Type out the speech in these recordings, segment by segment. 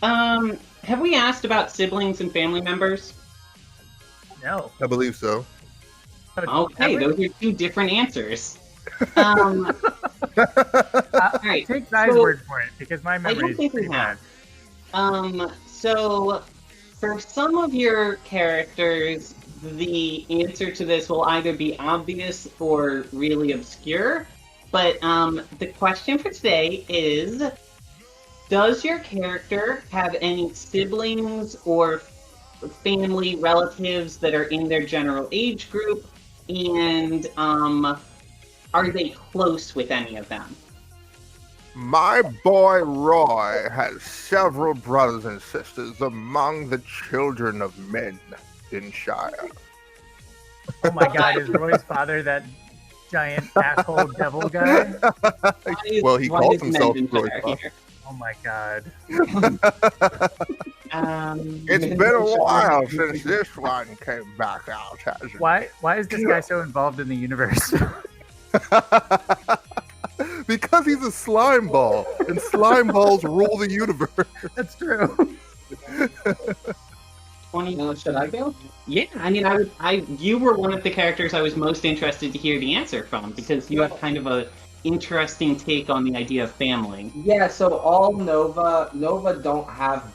Have we asked about siblings and family members? No. I believe so. Okay, those are two different answers. I'll Right, take Zai's so- word for it because my I memory don't is think we pretty bad. have. So for some of your characters, the answer to this will either be obvious or really obscure. But the question for today is, does your character have any siblings or family relatives that are in their general age group? And are they close with any of them? My boy Roy has several brothers and sisters among the children of men in Shire. Oh my god, is Roy's father that giant asshole devil guy? Well, he Why calls is himself Mendon Roy's Shire father. here? Oh my god. It's been a while since this one came back out, hasn't it? Why is this guy so involved in the universe? Because he's a slime ball, and slime balls rule the universe. That's true. 20. Should I go? Yeah, I mean, you were one of the characters I was most interested to hear the answer from because you have kind of a interesting take on the idea of family. Yeah, so all Nova don't have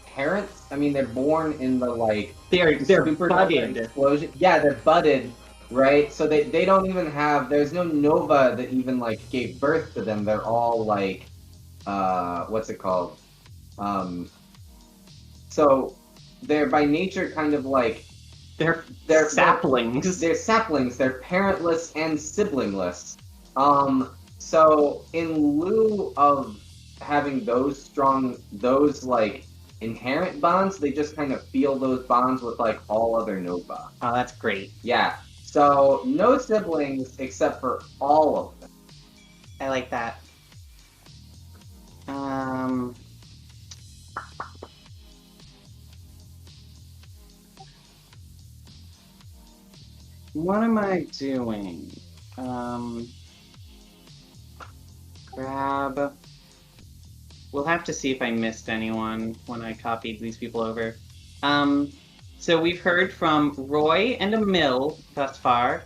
parents. I mean, they're born in the They're supernova budded. explosion. Yeah, they're budded, right? So they don't even have. There's no Nova that even gave birth to them. They're all what's it called? So they're by nature kind of They're They're- saplings. they're saplings. They're parentless and siblingless. So in lieu of having those inherent bonds, they just kind of feel those bonds with all other Nova. Oh, that's great. Yeah. So no siblings except for all of them. I like that. What am I doing? Grab. We'll have to see if I missed anyone when I copied these people over. So we've heard from Roy and Amil thus far.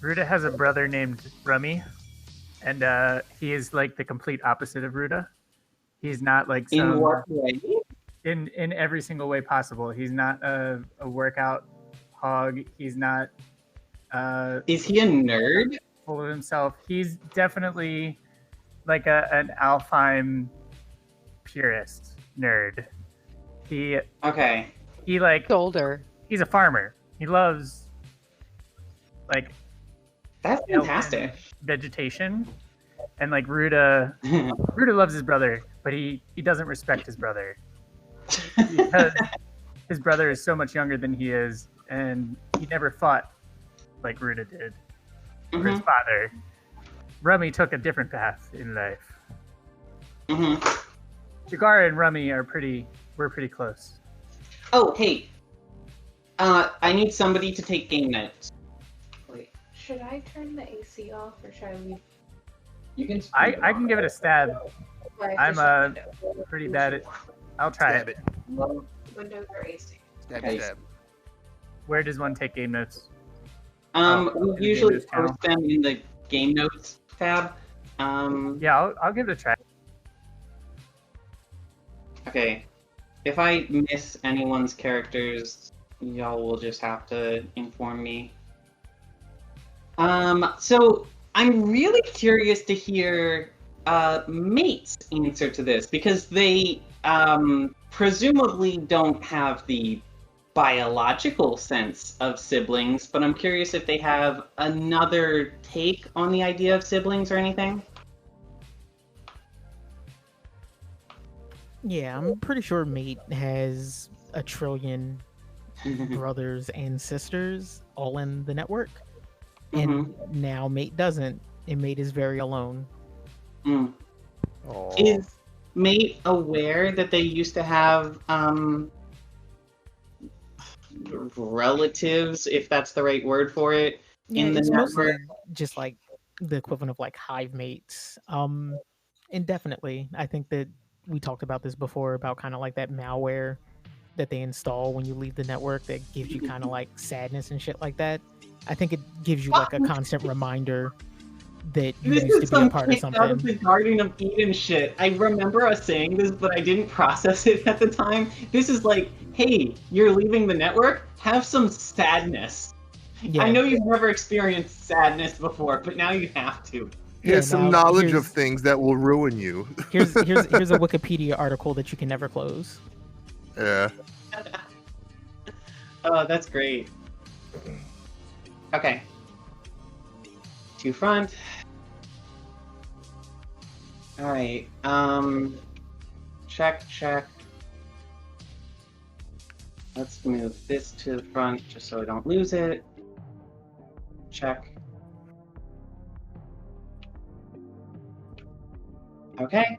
Ruda has a brother named Rummy, and he is the complete opposite of Ruda. He's not In what way? in every single way possible. He's not a workout hog. He's not Is he a nerd? full of himself. He's definitely an Alfheim purist nerd. Okay. He Older. he's a farmer. He loves That's fantastic. vegetation, and Ruda loves his brother, but he doesn't respect his brother because his brother is so much younger than he is, and he never fought like Ruda did for his father. Rummy took a different path in life. Jagara and Rummy we're pretty close. Oh, hey. I need somebody to take game notes. Wait, should I turn the AC off or should I leave? You can. I can give it a stab. Or I have I'm to shut the window? pretty bad at. I'll try Stab it. it. Windows or AC? Stab, Hey. stab. Where does one take game notes? We in the game usually notes channel. post them in the game notes tab. Yeah, I'll give it a try. Okay. If I miss anyone's characters, y'all will just have to inform me. So I'm really curious to hear Mate's answer to this because they presumably don't have the biological sense of siblings, but I'm curious if they have another take on the idea of siblings or anything. Yeah, I'm pretty sure Mate has a trillion brothers and sisters all in the network. And now Mate doesn't, and Mate is very alone. Mm. Aw. Is Mate aware that they used to have relatives, if that's the right word for it, in the It's mostly network? just like the equivalent of like hive mates. Indefinitely. I think that we talked about this before about kind of like that malware that they install when you leave the network that gives you kind of like sadness and shit like that. I think it gives you like a constant reminder that you This used is to be a some part of kick out of something. the Garden of Eden shit. I remember us saying this, but I didn't process it at the time. This is like, hey, you're leaving the network? Have some sadness. Yeah. I know you've never experienced sadness before, but now you have to. Here's Yeah, some now knowledge of here's- things that will ruin you. Here's a Wikipedia article that you can never close. Yeah. Oh, that's great. Okay. To front. Alright, check. Let's move this to the front just so I don't lose it. Check. Okay.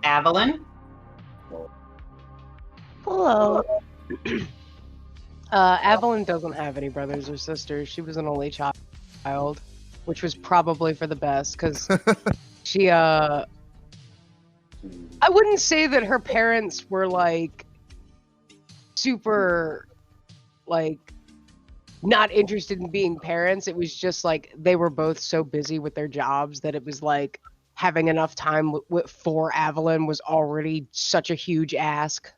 Avalon. Hello. Evelyn doesn't have any brothers or sisters. She was an only child, which was probably for the best because she, I wouldn't say that her parents were like super, like, not interested in being parents. It was just like they were both so busy with their jobs that it was like having enough time for Evelyn was already such a huge ask.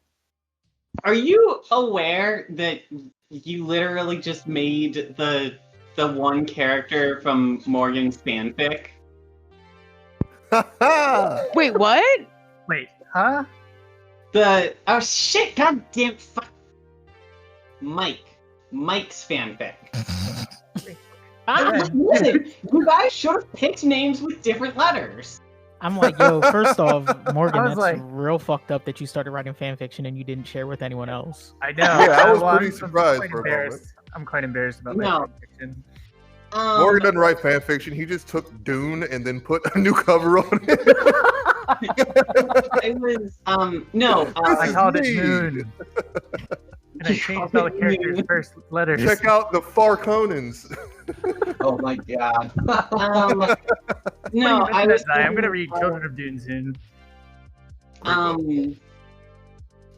Are you aware that you literally just made the one character from Morgan's fanfic? Wait, what? Wait, huh? Oh shit! Goddamn fuck! Mike's fanfic. Listen, you guys should have picked names with different letters. I'm like, yo, first off, Morgan, I was that's like- real fucked up that you started writing fan fiction and you didn't share with anyone else. I know. Yeah, I was I'm- pretty I'm surprised quite for a embarrassed. I'm quite embarrassed about my No. fiction. Morgan doesn't write fan fiction. He just took Dune and then put a new cover on it. It was no. I called it me. Moon. And I changed all the characters' first letters. Check out the Farconans. Oh my god. No, I was. I'm gonna read Children of Dune soon.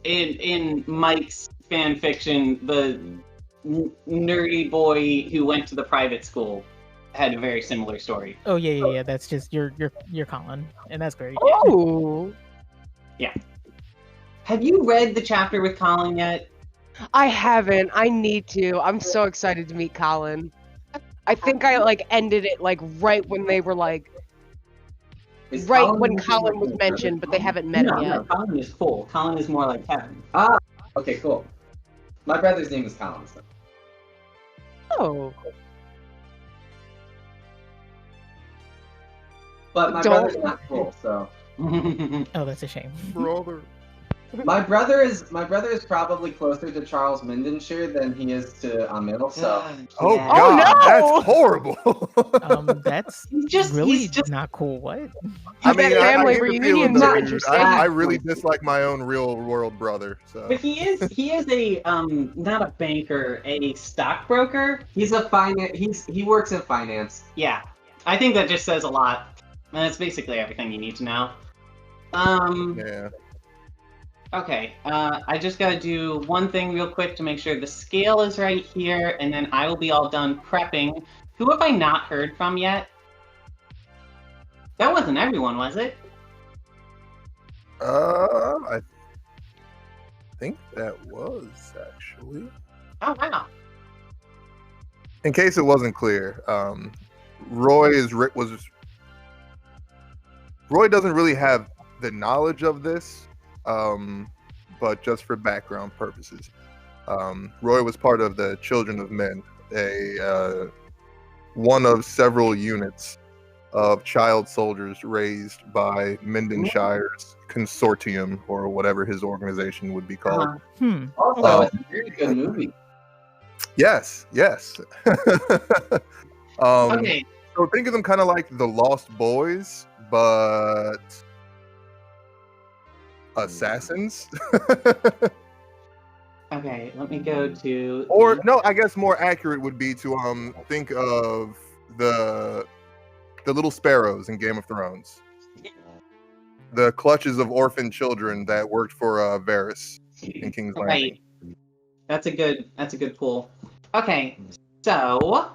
In Mike's fan fiction, the nerdy boy who went to the private school had a very similar story. Oh yeah. That's just you're Colin, and that's great. Oh, Have you read the chapter with Colin yet? I haven't. I need to. I'm so excited to meet Colin. I think I like ended it like right when they were like Is right Colin when the Colin was brother? mentioned, but they haven't met him No, yet. Colin is full. Colin is more like Kevin. Okay, cool. My brother's name is Colin. So. Oh, But my Don't- brother's not full, so Oh, that's a shame. Brother. my brother is probably closer to Charles Mindenshire than he is to Amil. So Oh Yeah. god, no! that's horrible. That's He's really just not cool. What? I bet mean, family get the feeling, reunions though, are dude. interesting. I really dislike my own real world brother. So But he is a not a banker, a stockbroker. he's a he works in finance. Yeah, I think that just says a lot. And that's basically everything you need to know. yeah. Okay, I just gotta do one thing real quick to make sure the scale is right here, and then I will be all done prepping. Who have I not heard from yet? That wasn't everyone, was it? I think that was actually. Oh, wow. In case it wasn't clear, Roy doesn't really have the knowledge of this, but just for background purposes, Roy was part of the Children of Men, one of several units of child soldiers raised by Mindenshire's consortium, or whatever his organization would be called. Also, it's a very good movie. Yes. Okay, So think of them kind of like the Lost Boys, but assassins. okay. Okay, let me go to. Or no, I guess more accurate would be to think of the little sparrows in Game of Thrones. The clutches of orphan children that worked for Varys in King's Landing. Right. That's a good pool. Okay, so.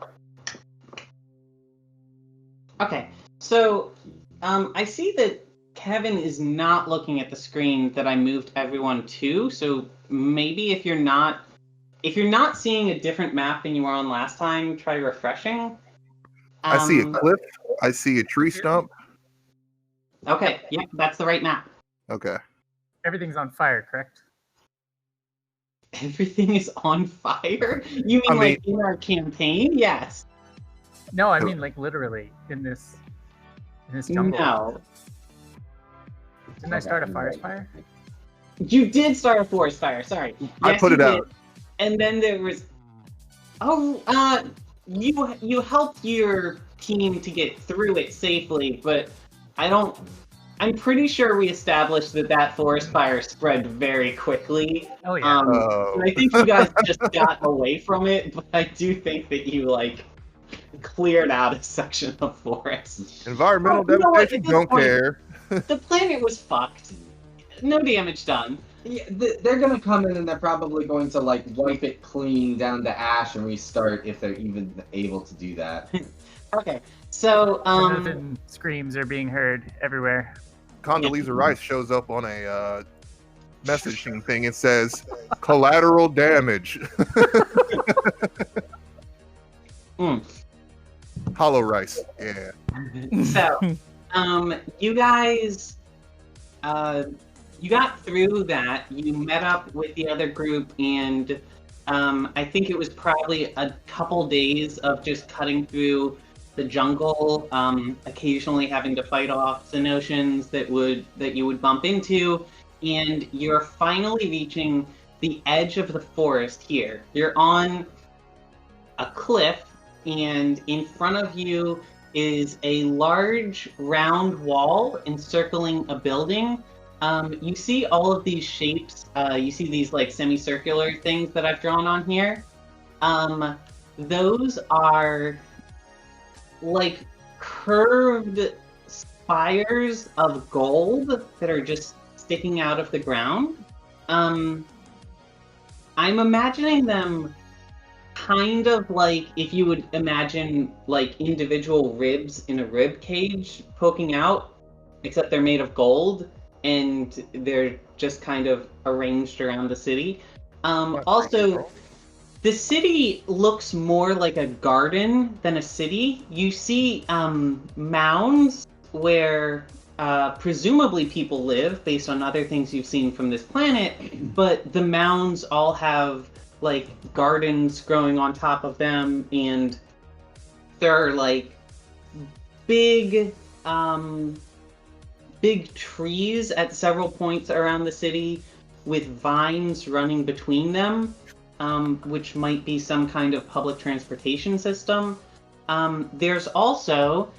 I see that Kevin is not looking at the screen that I moved everyone to. So maybe if you're not seeing a different map than you were on last time, try refreshing. I see a cliff. I see a tree stump. Okay, yep, that's the right map. Okay. Everything's on fire, correct? Everything is on fire? You mean like in our campaign? Yes. No, I mean like literally in this jungle. No. Didn't I start a forest fire? You did start a forest fire, sorry. Yes, I put it out. Did. And then there was you helped your team to get through it safely, but I'm pretty sure we established that forest fire spread very quickly. Oh yeah. And I think you guys just got away from it, but I do think that you cleared out a section of forest. Environmental devastation, don't care. The planet was fucked. No damage done. Yeah, they're gonna come in and they're probably going to wipe it clean down to ash and restart if they're even able to do that. Okay, so screams are being heard everywhere. Condoleezza Rice shows up on a messaging thing. It says collateral damage. Hollow rice. Yeah. So, you guys, you got through that. You met up with the other group, and I think it was probably a couple days of just cutting through the jungle, occasionally having to fight off Xenothians that you would bump into, and you're finally reaching the edge of the forest here. You're on a cliff, and in front of you is a large round wall encircling a building. You see all of these shapes. You see these semicircular things that I've drawn on here. Those are curved spires of gold that are just sticking out of the ground. I'm imagining them kind of if you would imagine individual ribs in a rib cage poking out, except they're made of gold and they're just kind of arranged around the city. Also, the city looks more like a garden than a city. You see mounds where presumably people live based on other things you've seen from this planet, but the mounds all have gardens growing on top of them, and there are big trees at several points around the city with vines running between them, which might be some kind of public transportation system. There's also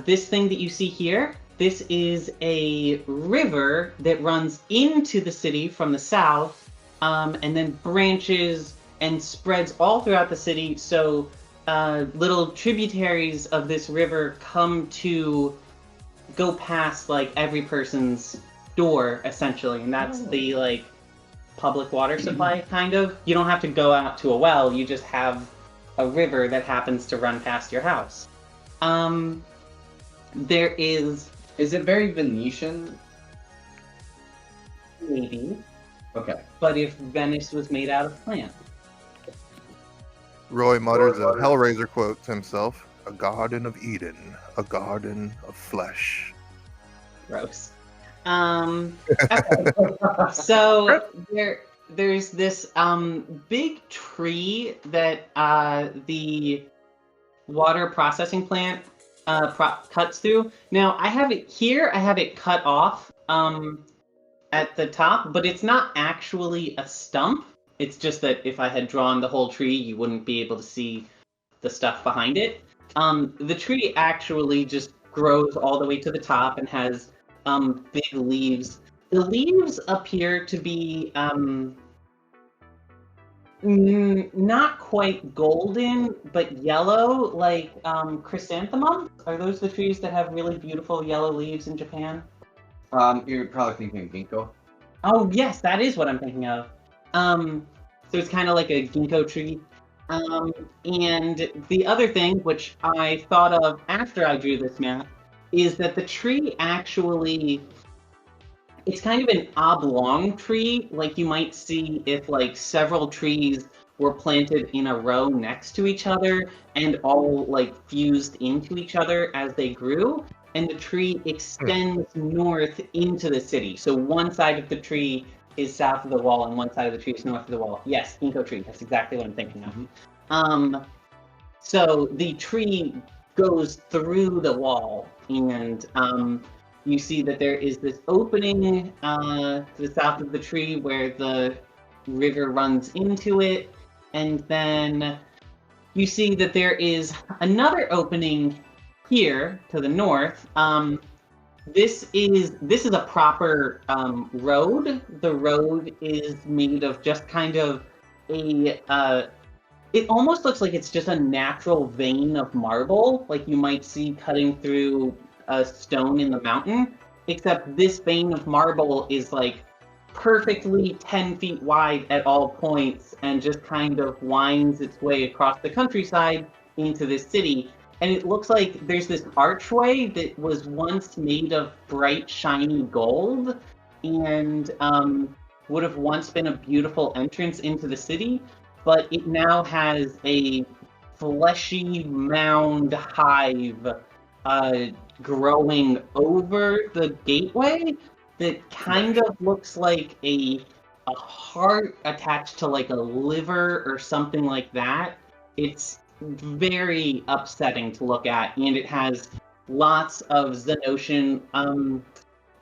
this thing that you see here. This is a river that runs into the city from the south, and then branches and spreads all throughout the city. So little tributaries of this river come to go past every person's door, essentially, and that's the public water supply, kind of. You don't have to go out to a well, you just have a river that happens to run past your house. There is it very Venetian? Maybe. Okay. But if Venice was made out of plants. Roy mutters a Hellraiser quote to himself: "A garden of Eden, a garden of flesh." Gross. Okay. So there's this big tree that the water processing plant cuts through. Now I have it here. I have it cut off at the top, but it's not actually a stump. It's just that if I had drawn the whole tree, you wouldn't be able to see the stuff behind it. The tree actually just grows all the way to the top and has big leaves. The leaves appear to be Not quite golden, but yellow, like chrysanthemums. Are those the trees that have really beautiful yellow leaves in Japan? You're probably thinking ginkgo. Oh yes, that is what I'm thinking of. So it's kind of like a ginkgo tree. And the other thing, which I thought of after I drew this map, is that the tree actually, it's kind of an oblong tree, like you might see if like several trees were planted in a row next to each other and all like fused into each other as they grew. And the tree extends north into the city. So one side of the tree is south of the wall and one side of the tree is north of the wall. Yes, ginkgo tree. That's exactly what I'm thinking of. So the tree goes through the wall, and you see that there is this opening to the south of the tree where the river runs into it, and then you see that there is another opening here to the north. This is a proper road. The road is made of just kind of a it almost looks like it's just a natural vein of marble, like you might see cutting through a stone in the mountain, except this vein of marble is like perfectly 10 feet wide at all points and just kind of winds its way across the countryside into this city. And it looks like there's this archway that was once made of bright, shiny gold and would have once been a beautiful entrance into the city, but it now has a fleshy mound hive growing over the gateway that kind of looks like a heart attached to like a liver or something like that. It's very upsetting to look at, and it has lots of Xenothian.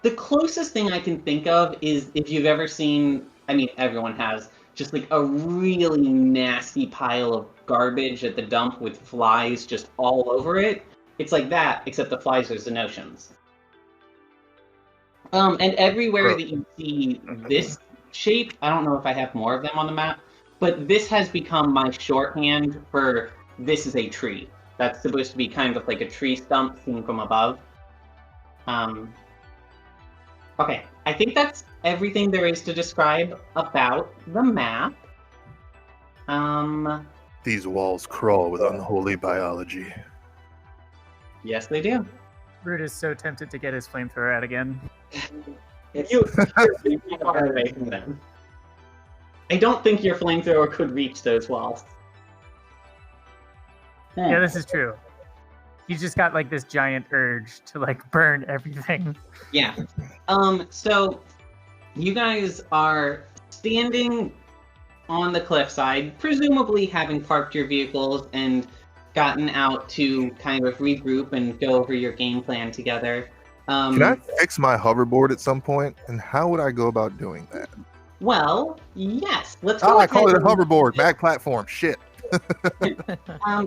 The closest thing I can think of is if you've ever seen, I mean, everyone has, just like a really nasty pile of garbage at the dump with flies just all over it. It's like that, except the flies are Xenothians. And everywhere that you see this shape, I don't know if I have more of them on the map, but this has become my shorthand for this is a tree. That's supposed to be kind of like a tree stump seen from above. Okay, I think that's everything there is to describe about the map. These walls crawl with unholy biology. Yes, they do. Root is so tempted to get his flamethrower out again. You far away from them. I don't think your flamethrower could reach those walls. Yeah, this is true. He's just got like this giant urge to like burn everything. Yeah. So you guys are standing on the cliffside, presumably having parked your vehicles and gotten out to kind of regroup and go over your game plan together. Can I fix my hoverboard at some point? And how would I go about doing that? Well, yes. Let's go I ahead call it a and- hoverboard. Mag platform. Shit.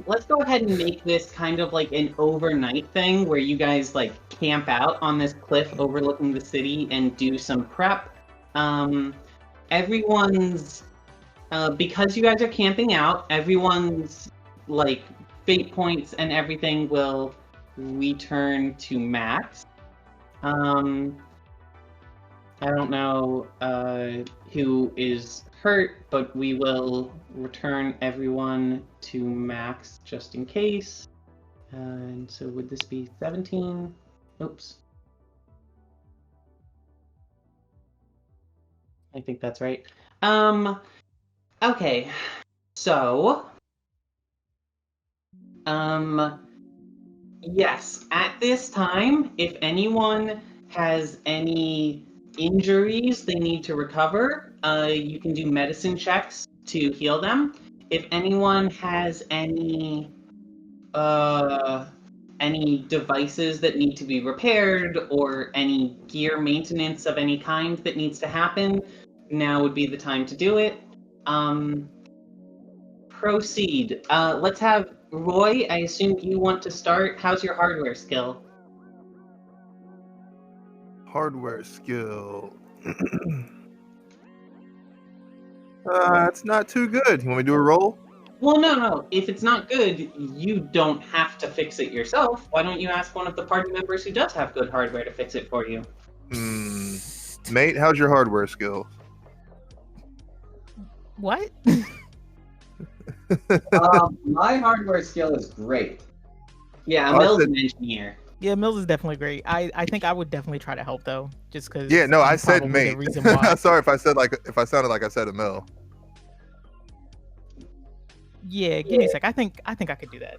Let's go ahead and make this kind of like an overnight thing where you guys like camp out on this cliff overlooking the city and do some prep. Everyone's because you guys are camping out, everyone's like fate points and everything will return to max. I don't know who is hurt, but we will return everyone to max just in case. And so would this be 17? Oops. I think that's right. Okay. So, yes, at this time, if anyone has any injuries they need to recover, you can do medicine checks to heal them. If anyone has any devices that need to be repaired or any gear maintenance of any kind that needs to happen, now would be the time to do it. Proceed. Let's have Roy. I assume you want to start. How's your hardware skill? Hardware skill. It's not too good. You want me to do a roll? Well, no. If it's not good, you don't have to fix it yourself. Why don't you ask one of the party members who does have good hardware to fix it for you? Mate, how's your hardware skills? What? My hardware skill is great. Yeah, Oh, I Amil's said- an engineer. Yeah, Mills is definitely great. I think I would definitely try to help though, just because. Yeah, no, I said mate. The reason why. Sorry if I sounded like I said Amil. Yeah, give me a sec. I think I could do that.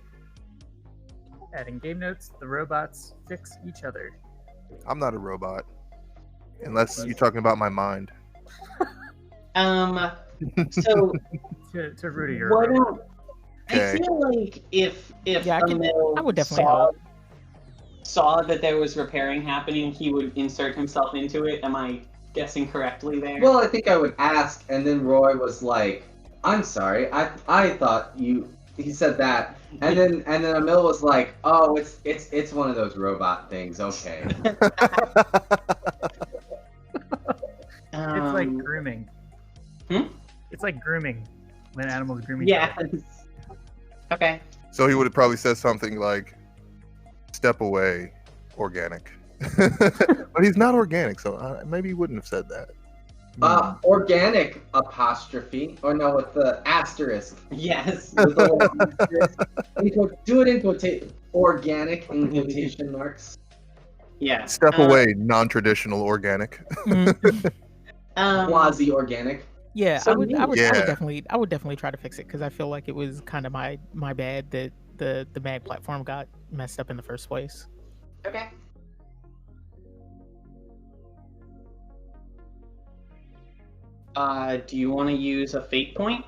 Adding game notes, the robots fix each other. I'm not a robot. Unless you're talking about my mind. So To Rudy, you're why a robot. don't I Okay. feel like if Yeah, Amil I would definitely saw that there was repairing happening, he would insert himself into it. Am I guessing correctly there? Well, I think I would ask, and then Roy was like, "I'm sorry, I thought you." He said that, and then Amil was like, "Oh, it's one of those robot things." Okay. It's like grooming. Hmm? It's like grooming when animals groom each Yeah. other. Okay. So he would have probably said something like, "Step away, organic." But he's not organic, so maybe he wouldn't have said that. Organic apostrophe, or no, with the asterisk. Yes. With the little asterisk. Do it in quotation. Organic in quotation marks. Yeah. Step away, non-traditional organic. Quasi organic. Yeah, So I would Yeah. definitely try to fix it because I feel like it was kind of my bad that the mag platform got messed up in the first place. Okay. Do you want to use a fate point?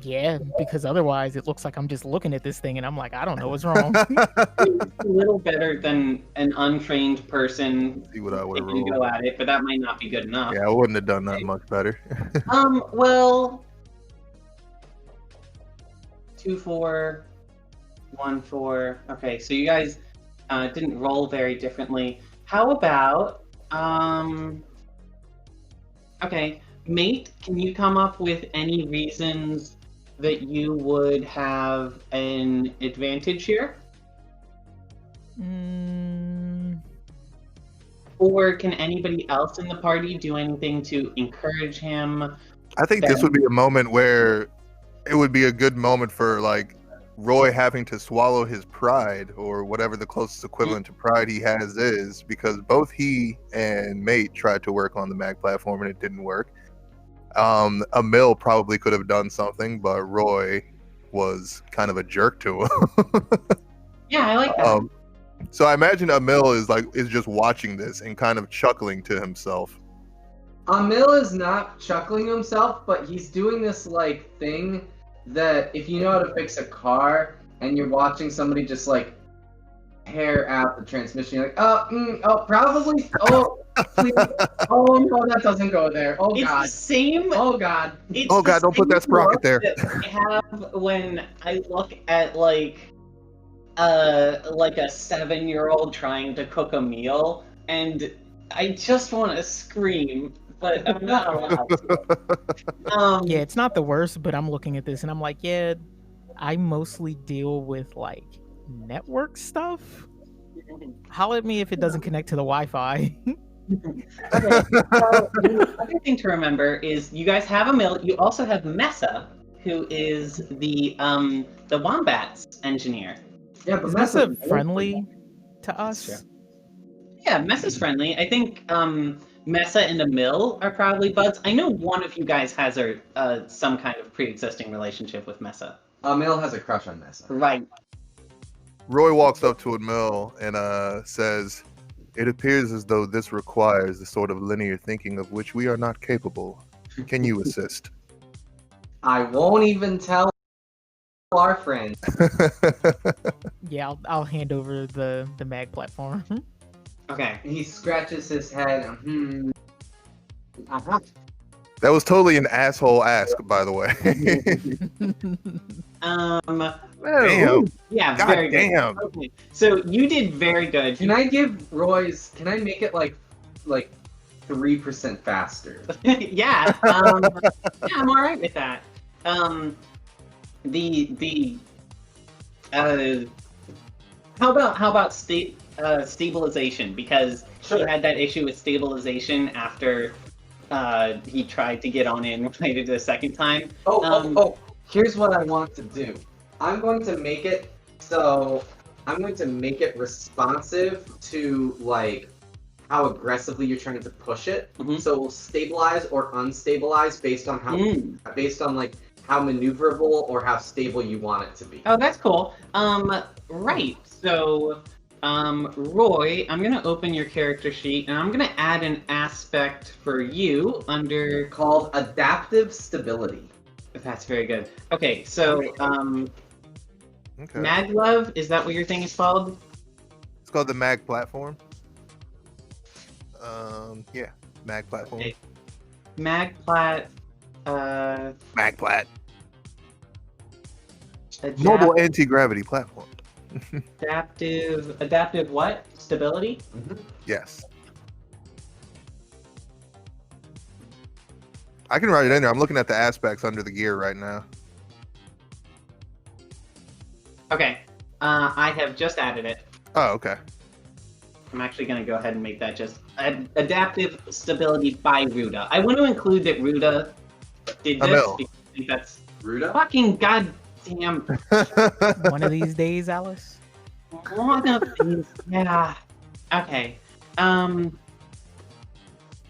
Yeah, because otherwise it looks like I'm just looking at this thing and I'm like, I don't know what's wrong. It's a little better than an untrained person See what I would have taking a rolled. go at it, but that might not be good enough. Yeah, I wouldn't have done that much better. Well, 2, 4, 1, 4. Okay, so you guys didn't roll very differently. How about okay, mate, can you come up with any reasons that you would have an advantage here? Or can anybody else in the party do anything to encourage him? I think this would be a moment where it would be a good moment for like Roy having to swallow his pride or whatever the closest equivalent to pride he has is, because both he and Mate tried to work on the Mag platform and it didn't work. Amil probably could have done something, but Roy was kind of a jerk to him. Yeah, I like that. So I imagine Amil is just watching this and kind of chuckling to himself. Amil is not chuckling to himself, but he's doing this like thing that if you know how to fix a car and you're watching somebody just like tear out the transmission, you're like, probably, please, no, that doesn't go there. Oh It's god. the same. Oh god. It's Oh, God, the don't put that same sprocket look there. that I have when I look at like a 7-year-old trying to cook a meal, and I just want to scream, but I'm not allowed to. Yeah, it's not the worst, but I'm looking at this and I'm like, yeah, I mostly deal with like network stuff. Holler at me if it doesn't connect to the Wi-Fi. Okay, so the other thing to remember is you guys have Amil. You also have Messah, who is the Wombats engineer. Yeah, but Is that's Messah friendly to us? That's Yeah, Messah's friendly. I think Messah and Amil are probably buds. I know one of you guys has some kind of pre-existing relationship with Messah. Amil has a crush on Messah. Right. Roy walks up to Amil and says, "It appears as though this requires the sort of linear thinking of which we are not capable. Can you assist?" I won't even tell our friend. Yeah, I'll hand over the mag platform. Okay. He scratches his head. That was totally an asshole ask, by the way. Damn. Yeah, God very damn. good. Okay. So you did very good. Can I make it like 3% faster. Yeah, I'm all right with that. How about stabilization? Because he had that issue with stabilization after he tried to get on in related to the second time. Here's what I want to do. I'm going to make it so I'm going to make it responsive to like how aggressively you're trying to push it. Mhm. So it will stabilize or unstabilize based on how like how maneuverable or how stable you want it to be. Oh, that's cool. Right. So, Roy, I'm gonna open your character sheet and I'm gonna add an aspect for you under. Called adaptive stability. That's very good. Okay, so Okay. Maglev, is that what your thing is called? It's called the Mag platform. Yeah, Mag platform. Okay. Magplat. Magplat. Adaptive Mobile anti-gravity platform. adaptive what? Stability? Yes. I can write it in there. I'm looking at the aspects under the gear right now. Okay. I have just added it. Oh, okay. I'm actually going to go ahead and make that just adaptive stability by Ruda. I want to include that Ruda did this Amil. because I think that's Ruda? fucking goddamn One of these days, Alice. one of these. Yeah. Okay.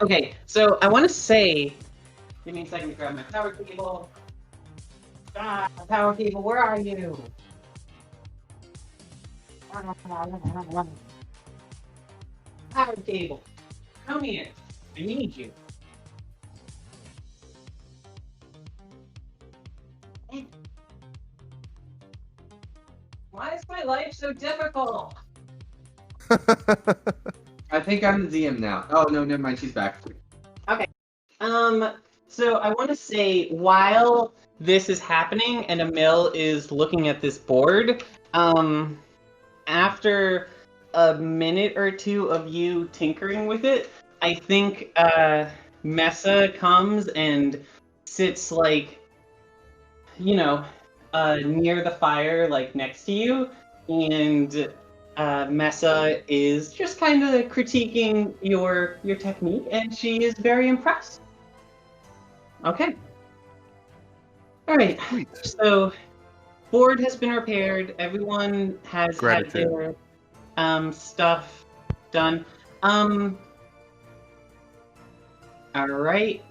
Okay. So I want to say. Give me a second to grab my power cable. Power cable, where are you? Power cable, come here. I need you. Why is my life so difficult? I think I'm the DM now. Oh no, never mind. She's back. So I want to say while this is happening and Amil is looking at this board, after a minute or two of you tinkering with it, I think Messah comes and sits like, near the fire, like next to you, and Messah is just kind of critiquing your technique, and she is very impressed. Okay. All right. Sweet. So, board has been repaired. Everyone has had their stuff done. All right.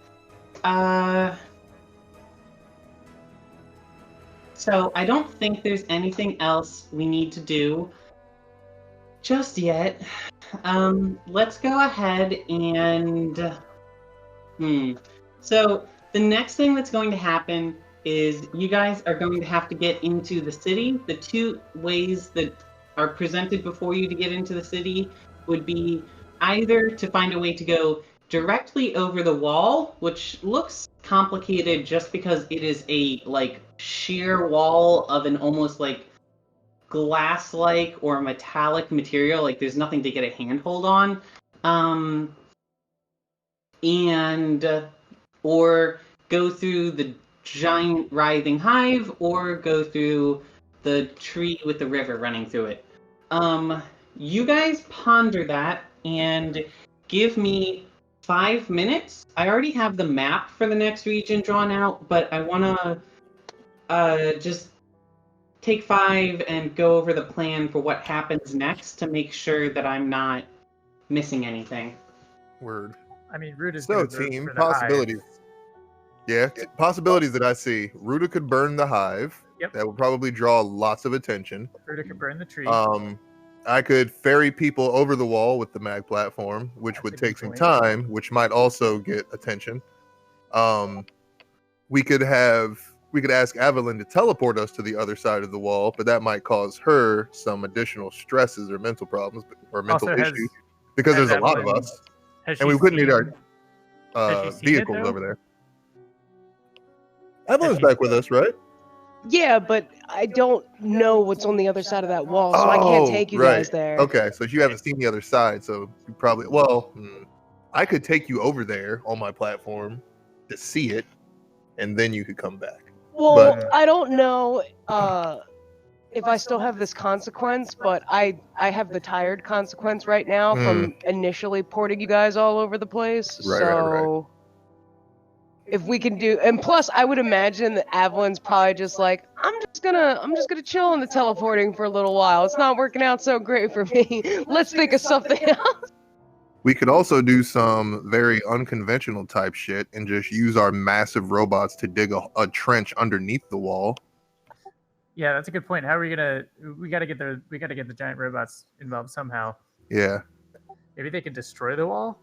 So I don't think there's anything else we need to do just yet. Let's go ahead and. So the next thing that's going to happen is you guys are going to have to get into the city. The two ways that are presented before you to get into the city would be either to find a way to go directly over the wall, which looks complicated just because it is a sheer wall of an almost glass-like or metallic material. Like there's nothing to get a handhold on. Or go through the giant writhing hive, or go through the tree with the river running through it. You guys ponder that and give me 5 minutes. I already have the map for the next region drawn out, but I want to just take 5 and go over the plan for what happens next to make sure that I'm not missing anything. Word. I mean, Root is So, gonna vote team, for the hive. possibilities. Yeah, possibilities that I see. Ruda could burn the hive. Yep. That would probably draw lots of attention. Ruta could burn the tree. I could ferry people over the wall with the mag platform, which That's would a take good some point. time, which might also get attention. We could ask Evelyn to teleport us to the other side of the wall, but that might cause her some additional stresses or mental problems or mental Also, has- issues because has there's a lot of Evelyn- us, Has and she we wouldn't need seen- our has she seen it, vehicles though? over there. Evelyn's she back with us, right? Yeah, but I don't know what's on the other side of that wall, so I can't take you right. guys there. Okay, so you haven't seen the other side, so you probably I could take you over there on my platform to see it, and then you could come back. Well, But- I don't know if I still have this consequence, but I have the tired consequence right now from initially porting you guys all over the place. Right. If we can do, and plus I would imagine that Avalon's probably just like, I'm just gonna chill on the teleporting for a little while. It's not working out so great for me. Let's think of something else. We could also do some very unconventional type shit and just use our massive robots to dig a trench underneath the wall. Yeah, that's a good point. How are we gonna? We gotta get the giant robots involved somehow. Yeah, Maybe they can destroy the wall.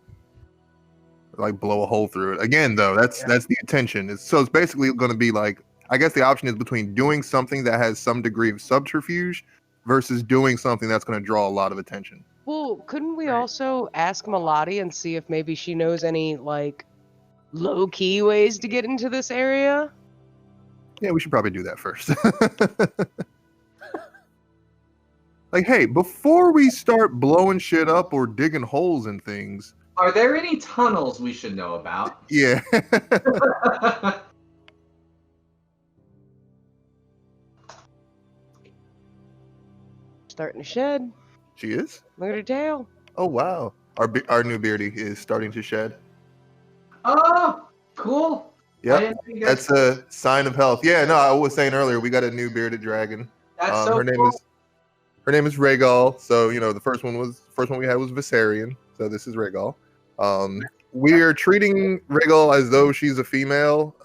like blow a hole through it. Again, though, that's the intention. So it's basically going to be like, I guess the option is between doing something that has some degree of subterfuge versus doing something that's going to draw a lot of attention. Well, couldn't we also ask Melody and see if maybe she knows any like low-key ways to get into this area? Yeah, we should probably do that first. Like, hey, before we start blowing shit up or digging holes in things, Are there any tunnels we should know about? yeah. Starting to shed. She is? Look at her tail. Oh, wow. Our new beardy is starting to shed. Oh, cool. I Yep. didn't think that's That's a sign of health. Yeah, no, I was saying earlier, we got a new bearded dragon. so her name cool. is Rhaegal. So, the first one we had was Viserion. So this is Rhaegal. We're treating Rhaegal as though she's a female.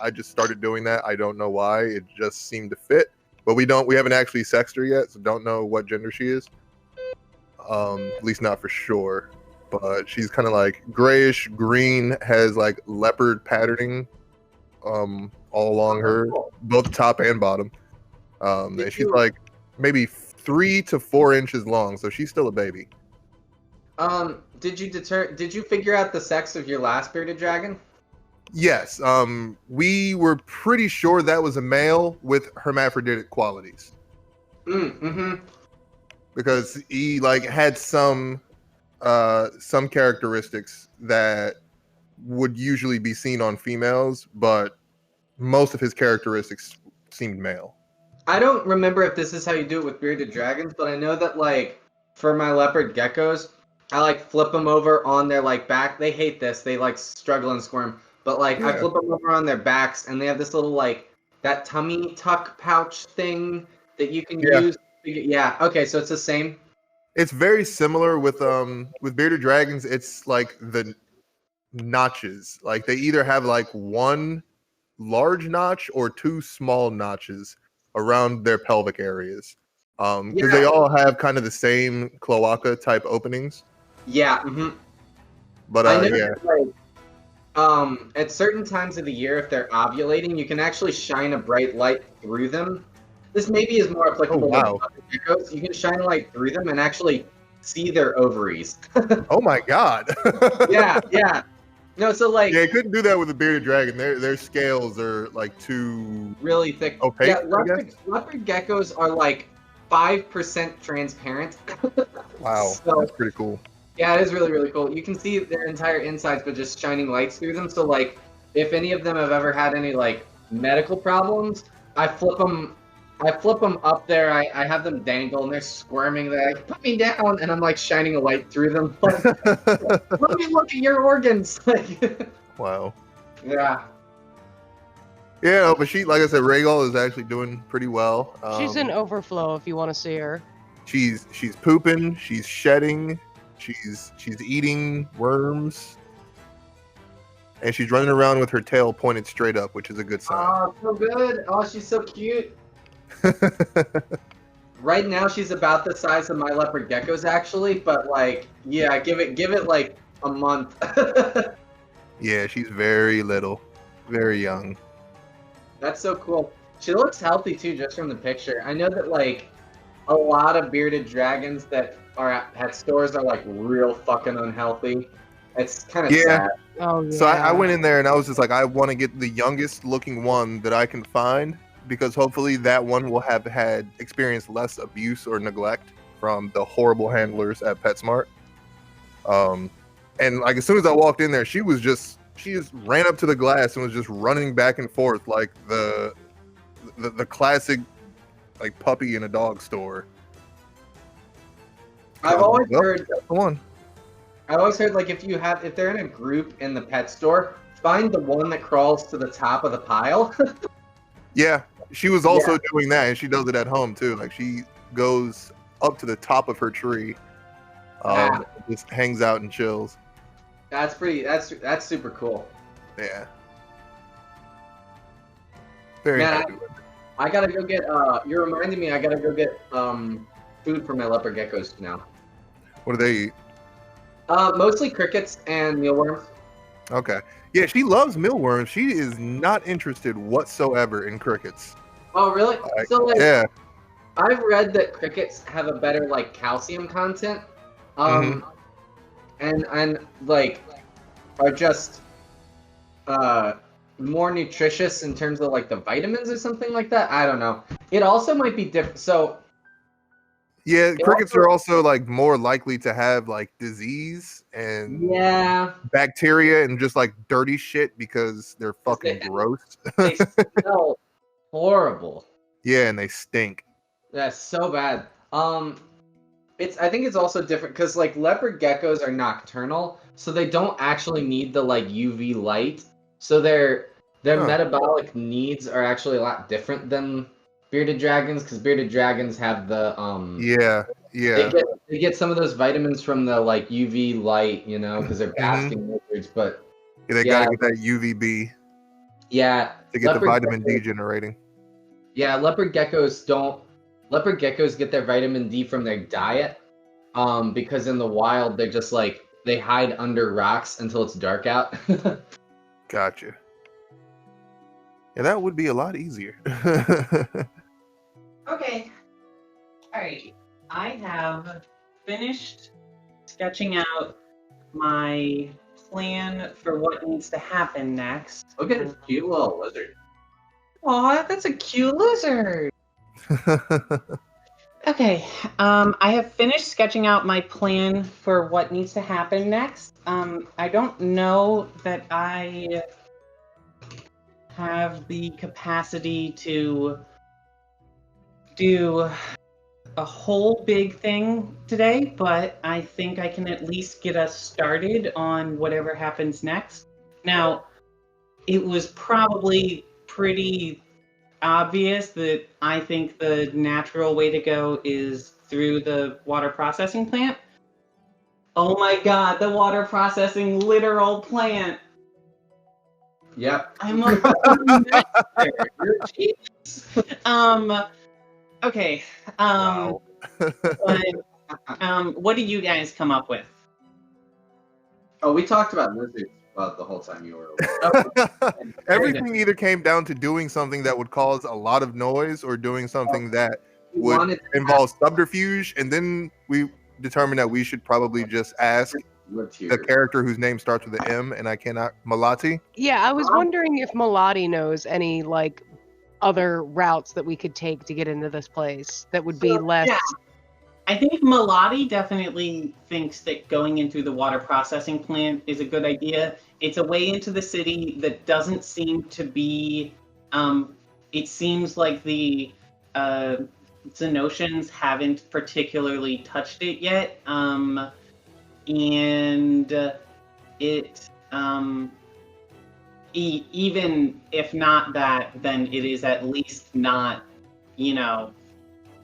I just started doing that. I don't know why. It just seemed to fit. But we haven't actually sexed her yet, so don't know what gender she is. At least not for sure. But she's kind of like grayish green, has like leopard patterning all along her, both top and bottom. And she's like maybe 3 to 4 inches long, so she's still a baby. Did you figure out the sex of your last bearded dragon? Yes, we were pretty sure that was a male with hermaphroditic qualities because he like had some characteristics that would usually be seen on females, but most of his characteristics seemed male. I don't remember if this is how you do it with bearded dragons, but I know that like for my leopard geckos, I like flip them over on their like back. They hate this. They like struggle and squirm. But like I flip them over on their backs, and they have this little like that tummy tuck pouch thing that you can use. Yeah. Okay. So it's the same. It's very similar with bearded dragons. It's like the notches. Like they either have like one large notch or 2 small notches around their pelvic areas. Because they all have kind of the same cloaca type openings. Yeah. But I know that, like, at certain times of the year, if they're ovulating, you can actually shine a bright light through them. This maybe is more applicable to geckos. You can shine a light through them and actually see their ovaries. Oh my god. Yeah. No, so like you couldn't do that with a bearded dragon. Their scales are like too really thick. opaque. Yeah, leopard geckos are like 5% transparent. Wow, so, that's pretty cool. Yeah, it is really, really cool. You can see their entire insides, but just shining lights through them. So, like, if any of them have ever had any like medical problems, I flip them up there. I have them dangle, and they're squirming. They're like, "Put me down," and I'm like shining a light through them. Like, let me look at your organs. Wow. Yeah. Yeah, but she, like I said, Rhaegal is actually doing pretty well. She's in overflow if you want to see her. She's pooping. She's shedding. She's eating worms. And she's running around with her tail pointed straight up, which is a good sign. Oh, so good. Oh, she's so cute. Right now, she's about the size of my leopard geckos, actually. But like, yeah, give it like a month. Yeah, she's very little, very young. That's so cool. She looks healthy too, just from the picture. I know that like a lot of bearded dragons that are at stores are like real fucking unhealthy. It's kind of sad. Oh, yeah. So I went in there and I was just like, I want to get the youngest looking one that I can find, because hopefully that one will have had experienced less abuse or neglect from the horrible handlers at PetSmart. And like as soon as I walked in there, she just ran up to the glass and was just running back and forth like the classic like puppy in a dog store. I've always heard that's the one. I always heard like if they're in a group in the pet store, find the one that crawls to the top of the pile. Yeah, she was also doing that, and she does it at home too. Like she goes up to the top of her tree, just hangs out and chills. That's super cool. Yeah. Very happy with it. I gotta go get. You're reminding me. I gotta go get food for my leopard geckos now. What do they eat? Mostly crickets and mealworms. Okay. Yeah, she loves mealworms. She is not interested whatsoever in crickets. Oh, really? So like, yeah. I've read that crickets have a better like calcium content, and like are just more nutritious in terms of like the vitamins or something like that. I don't know. It also might be different. So yeah, crickets are also like more likely to have like disease and bacteria and just like dirty shit because they're fucking gross. They smell horrible. Yeah, and they stink. That's so bad. I think it's also different because like leopard geckos are nocturnal, so they don't actually need the like UV light. So their metabolic needs are actually a lot different than bearded dragons, because bearded dragons have the they get some of those vitamins from the like UV light, you know, because they're basking lizards. But they gotta get that UVB. Yeah, to get the vitamin D generating. Yeah, leopard geckos get their vitamin D from their diet, because in the wild they're just like they hide under rocks until it's dark out. Gotcha. Yeah, that would be a lot easier. Okay. Alright. I have finished sketching out my plan for what needs to happen next. Look at this cute little lizard. Aw, that's a cute lizard. Okay. I have finished sketching out my plan for what needs to happen next. I don't know that I have the capacity to do a whole big thing today, but I think I can at least get us started on whatever happens next. Now, it was probably pretty obvious that I think the natural way to go is through the water processing plant. Oh my god, the water processing literal plant! Yep. I'm a fucking master. You're a genius. Okay. Wow. What do you guys come up with? Oh, we talked about lizards the whole time you were away. Everything either came down to doing something that would cause a lot of noise or doing something that would involve subterfuge, and then we determined that we should probably just ask the character whose name starts with an M, and I cannot, Malati. Yeah, I was wondering if Malati knows any like other routes that we could take to get into this place that would be less. Yeah. I think Malati definitely thinks that going into the water processing plant is a good idea. It's a way into the city that doesn't seem to be. It seems like the Xenothians haven't particularly touched it yet. And it even if not that, then it is at least not, you know,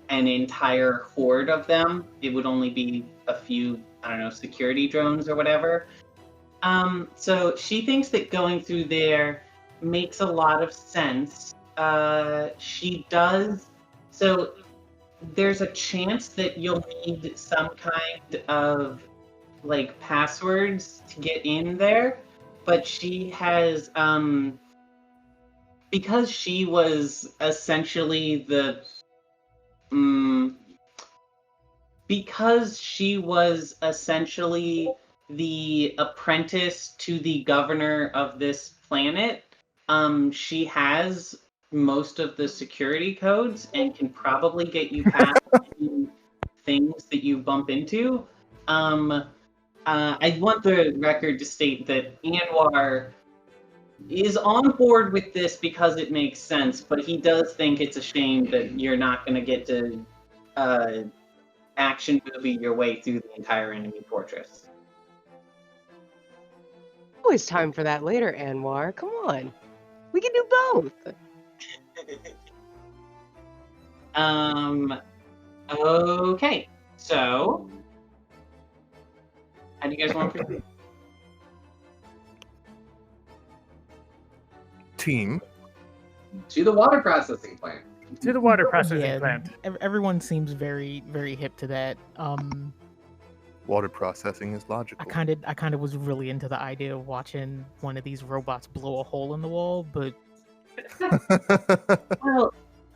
an entire horde of them. It would only be a few, I don't know, security drones or whatever. So she thinks that going through there makes a lot of sense. She does. So there's a chance that you'll need some kind of like passwords to get in there, but she has because she was essentially the apprentice to the governor of this planet, she has most of the security codes and can probably get you past things that you bump into. I want the record to state that Anwar is on board with this because it makes sense, but he does think it's a shame that you're not going to get to action movie your way through the entire enemy fortress. Always time for that later, Anwar. Come on. We can do both. Okay. So, how do you guys want to proceed? Team. To the water processing plant. To the water processing Yeah, plant. everyone seems very, very hip to that. Water processing is I logical. kind of was really into the idea of watching one of these robots blow a hole in the wall, but Well,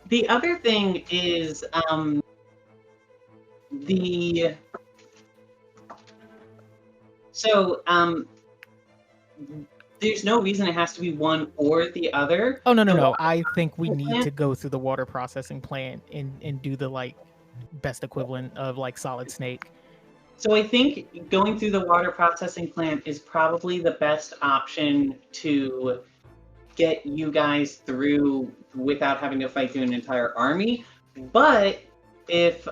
the other thing is there's no reason it has to be one or the other. oh no. The I think we need plant? to go through the water processing plant and do the like best equivalent of like Solid Snake. So I think going through the water processing plant is probably the best option to get you guys through without having to fight through an entire army. But if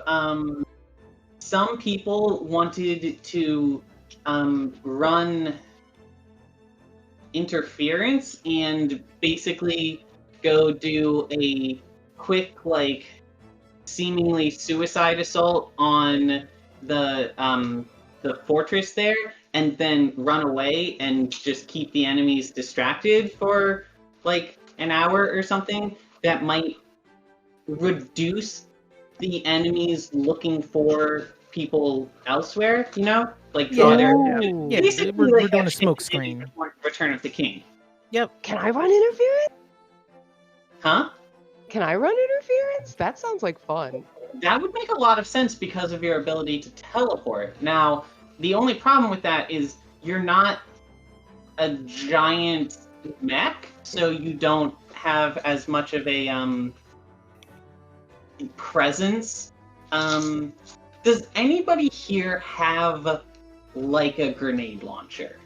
some people wanted to run interference and basically go do a quick, like, seemingly suicide assault on the fortress there, and then run away and just keep the enemies distracted for like an hour or something, that might reduce the enemies looking for people elsewhere, you know? Like draw their Yeah, basically we're like doing a that smoke shit they did screen. before Return of the King. Yep. Can I run interference? Huh? Can I run interference? That sounds like fun. That would make a lot of sense because of your ability to teleport. Now, the only problem with that is you're not a giant mech, so you don't have as much of a presence. Does anybody here have like a grenade launcher?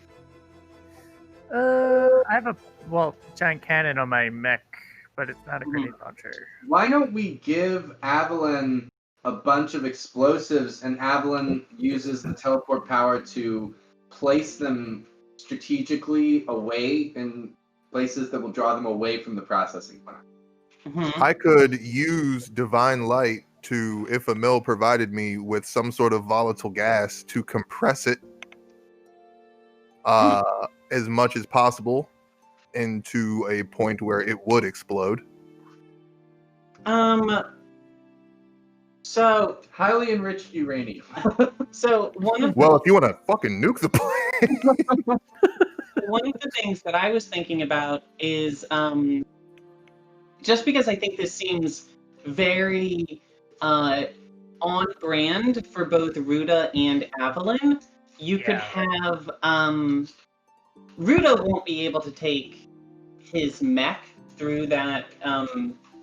I have a giant cannon on my mech, but it's not a grenade launcher. Why don't we give Avalon a bunch of explosives, and Avalon uses the teleport power to place them strategically away in places that will draw them away from the processing plant. I could use divine light to, if Amil provided me with some sort of volatile gas, to compress it as much as possible into a point where it would explode. So Highly enriched uranium. so one of Well, if you want to fucking nuke the planet. one of the things that I was thinking about is just because I think this seems very on brand for both Ruda and Avalon, you could have Ruda won't be able to take his mech through that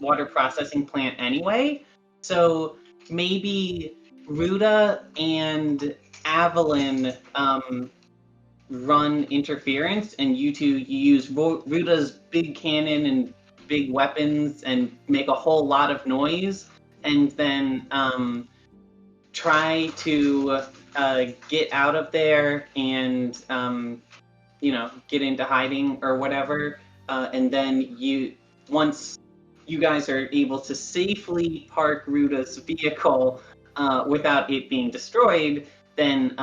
water processing plant anyway, so maybe Ruda and Avalon run interference, and you use Ruda's big cannon and big weapons and make a whole lot of noise, and then try to get out of there and get into hiding or whatever, and then once you guys are able to safely park Ruda's vehicle without it being destroyed, then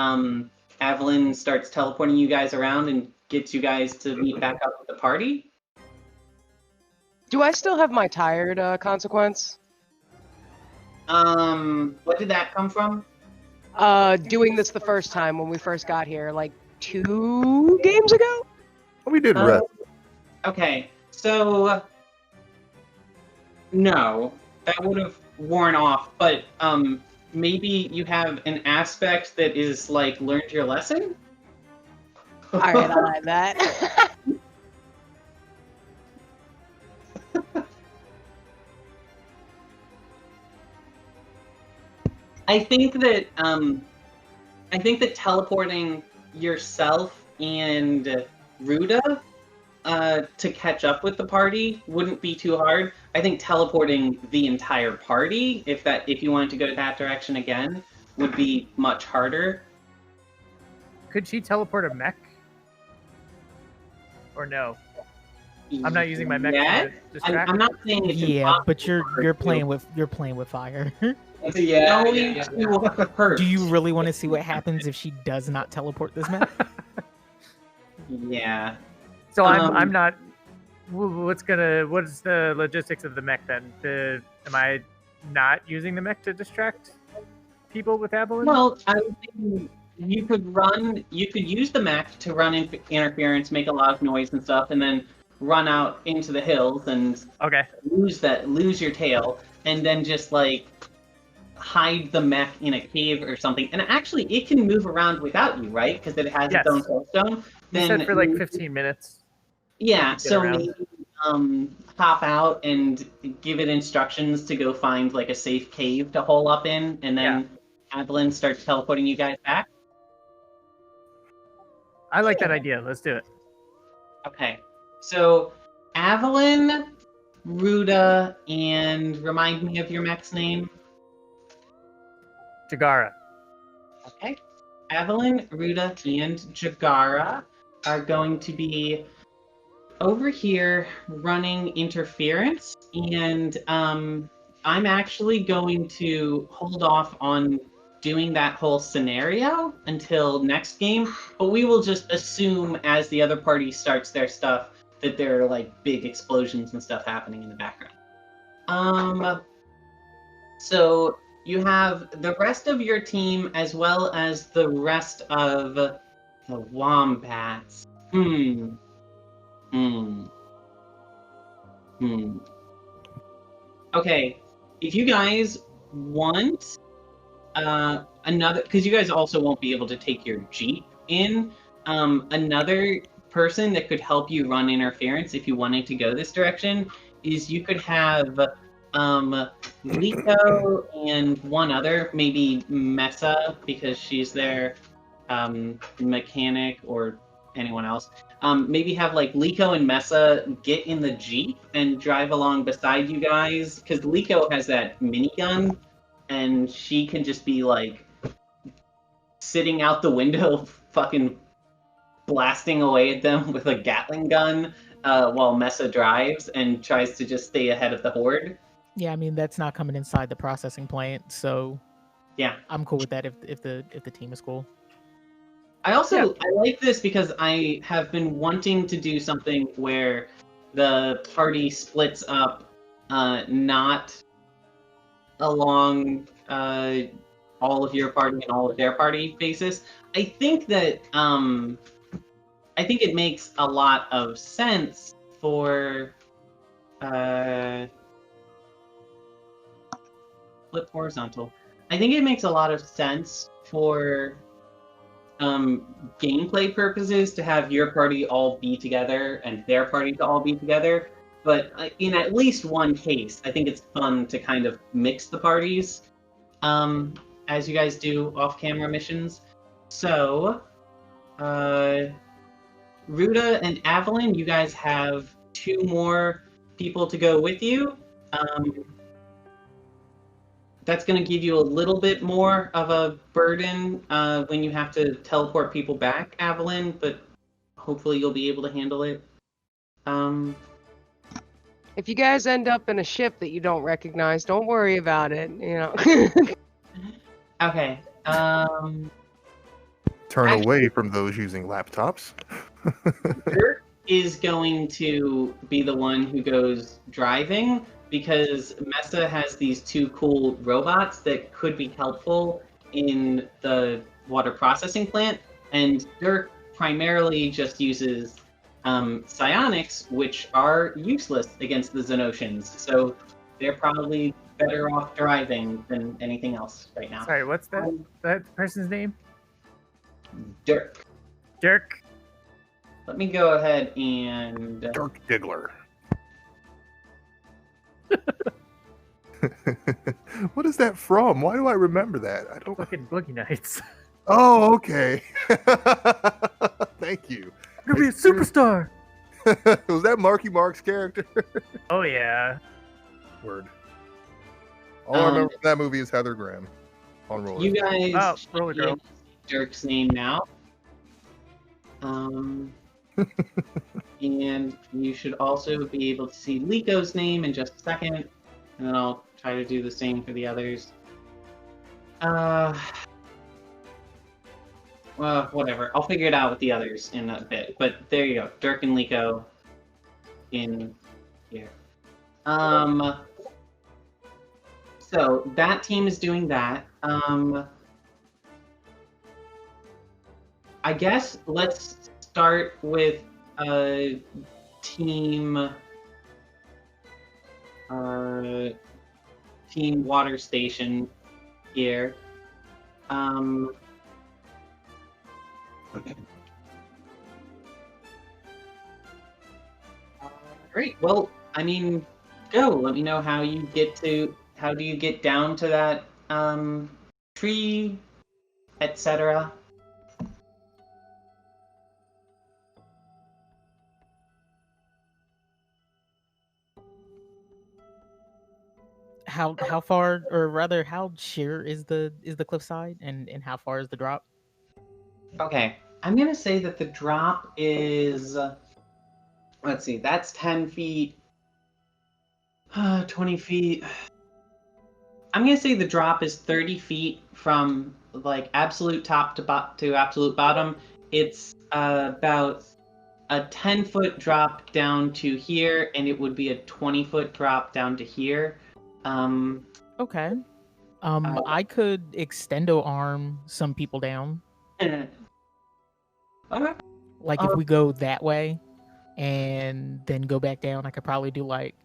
Avalon starts teleporting you guys around and gets you guys to meet back up with the party. Do I still have my tired consequence? What did that come from? Doing this the first time when we first got here, like 2 games ago? We did rest. Okay, so no, that would have worn off, but maybe you have an aspect that is like learned your lesson? Alright, I like that. I think that teleporting yourself and Ruda to catch up with the party wouldn't be too hard. I think teleporting the entire party, if you wanted to go that direction again, would be much harder. Could she teleport a mech? Or no? I'm not using my mech to distract. I'm not saying it's Yeah, but impossible you're to- playing with fire. To hurt. Do you really want to see what happens if she does not teleport this mech? Yeah. So I'm not. What's the logistics of the mech then? Am I not using the mech to distract people with Abilene? Well, I was thinking you could use the mech to run interference, make a lot of noise and stuff, and then run out into the hills and Okay. lose your tail, and then just like hide the mech in a cave or something. And actually, it can move around without you, right? Because it has Yes. its own soulstone. You said for like 15 minutes. Yeah, Get so around. maybe hop out and give it instructions to go find like a safe cave to hole up in, and then Adeline starts teleporting you guys back. I like that idea. Let's do it. Okay, so Avalyn, Ruda, and remind me of your mech's name. Jagara. Okay, Avalyn, Ruda, and Jagara are going to be over here running interference, and I'm actually going to hold off on doing that whole scenario until next game, but we will just assume as the other party starts their stuff that there are like big explosions and stuff happening in the background. So you have the rest of your team as well as the rest of the Wombats. Okay, if you guys want another, because you guys also won't be able to take your Jeep in, another person that could help you run interference if you wanted to go this direction is you could have Liko and one other, maybe Messah, because she's their mechanic, or anyone else. Maybe have like Liko and Messah get in the Jeep and drive along beside you guys, because Liko has that minigun, and she can just be like sitting out the window, fucking blasting away at them with a Gatling gun, while Messah drives and tries to just stay ahead of the horde. Yeah, I mean that's not coming inside the processing plant, so Yeah. I'm cool with that if the team is cool. I like this because I have been wanting to do something where the party splits up, not along all of your party and all of their party basis. I think that I think it makes a lot of sense for flip horizontal. I think it makes a lot of sense for gameplay purposes to have your party all be together and their party to all be together. But in at least one case, I think it's fun to kind of mix the parties as you guys do off-camera missions. So, Ruda and Avalyn, you guys have 2 more people to go with you. That's going to give you a little bit more of a burden when you have to teleport people back, Avalyn, but hopefully you'll be able to handle it. If you guys end up in a ship that you don't recognize, don't worry about it, you know. Okay. Turn away from those using laptops. Dirk is going to be the one who goes driving, because Messah has these 2 cool robots that could be helpful in the water processing plant, and Dirk primarily just uses psionics, which are useless against the Xenothians, so they're probably better off driving than anything else right now. Sorry, what's that person's name? Dirk. Dirk. Let me go ahead and... Dirk Diggler. What is that from? Why do I remember that? I don't. Fucking Boogie Nights. Oh, okay. Thank you. I'm gonna be a superstar. Was that Marky Mark's character? Oh yeah. Word. All I remember from that movie is Heather Graham on roller. You guys Oh, should roller be girl. able to see Dirk's name now. And you should also be able to see Lico's name in just a second. And then I'll try to do the same for the others. Well, whatever. I'll figure it out with the others in a bit. But there you go. Dirk and Lico in here. So that team is doing that. I guess let's start with team team water station here. Great. Well, I mean, go. Let me know how you get to. How do you get down to that tree, etc. How far, or rather, how sheer is the cliffside, and how far is the drop? Okay, I'm gonna say that the drop is. Let's see. That's 10 feet. 20 feet. I'm gonna say the drop is 30 feet from like absolute top to absolute bottom. It's about a 10-foot drop down to here, and it would be a 20-foot drop down to here. Okay. I could extendo arm some people down. Okay. Like if we go that way, and then go back down, I could probably do like,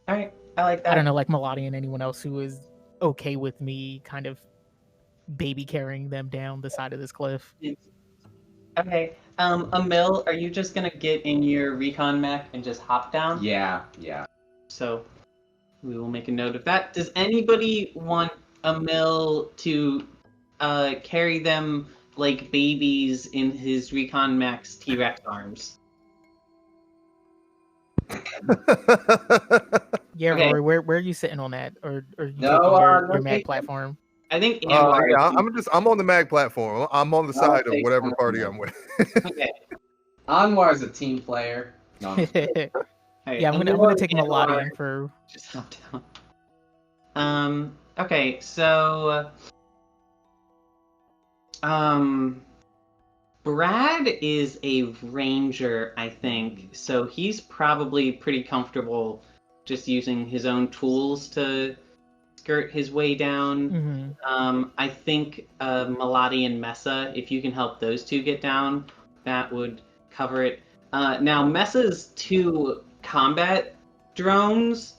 All right, I like that. I don't know, like Melody and anyone else who is okay with me kind of baby carrying them down the side of this cliff. Okay. Amil, are you just gonna get in your recon mech and just hop down? Yeah. So we will make a note of that. Does anybody want Amil to carry them like babies in his recon mech's T-Rex arms? Yeah, Okay. Rory, where are you sitting on that? Or you No, taking your no mag take- platform? I think Anwar. Yeah, I'm on the mag platform. I'm on the side of take whatever one. party I'm with. Okay. Anwar's a team player. No, I'm just kidding. Alright, Yeah, I'm Amil gonna and take Anwar Melody for. just hop down. Okay, so Brad is a ranger, I think, so he's probably pretty comfortable just using his own tools to skirt his way down. Mhm. I think Melody and Messah, if you can help those two get down, that would cover it. Now, Messah's two combat drones,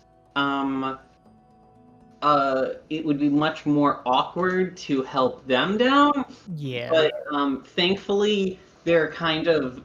it would be much more awkward to help them down. Yeah. But thankfully, they're kind of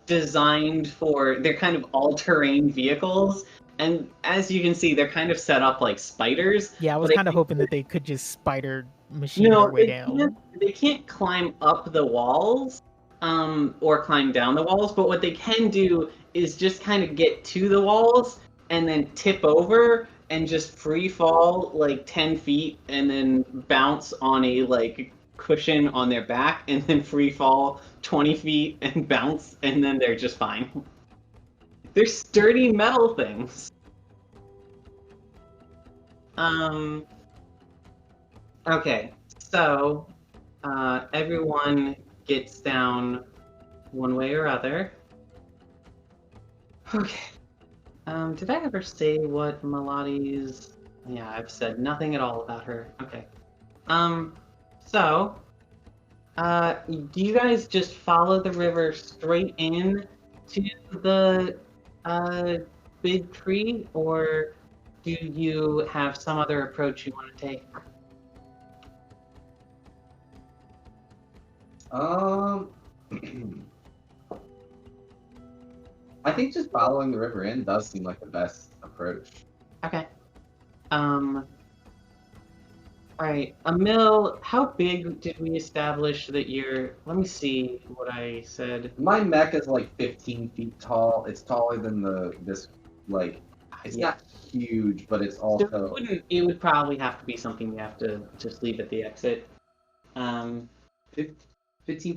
designed for. They're kind of all-terrain vehicles, and as you can see, they're kind of set up like spiders. Yeah, I was but kind of hoping that they could just spider machine No, their way down. they can't climb up the walls, or climb down the walls. But what they can do is just kind of get to the walls and then tip over and just free fall like 10 feet and then bounce on a like cushion on their back and then free fall 20 feet and bounce, and then they're just fine. They're sturdy metal things. Okay, so everyone gets down one way or other. Okay. Did I ever say what Melody's? Yeah, I've said nothing at all about her. Okay. So, do you guys just follow the river straight in to the big tree, or do you have some other approach you want to take? I think just following the river in does seem like the best approach. Okay. Alright, Amil, how big did we establish that you're... Let me see what I said. My mech is like 15 feet tall. It's taller than this, like, it's not huge, but it's So also... it would probably have to be something you have to just leave at the exit. 15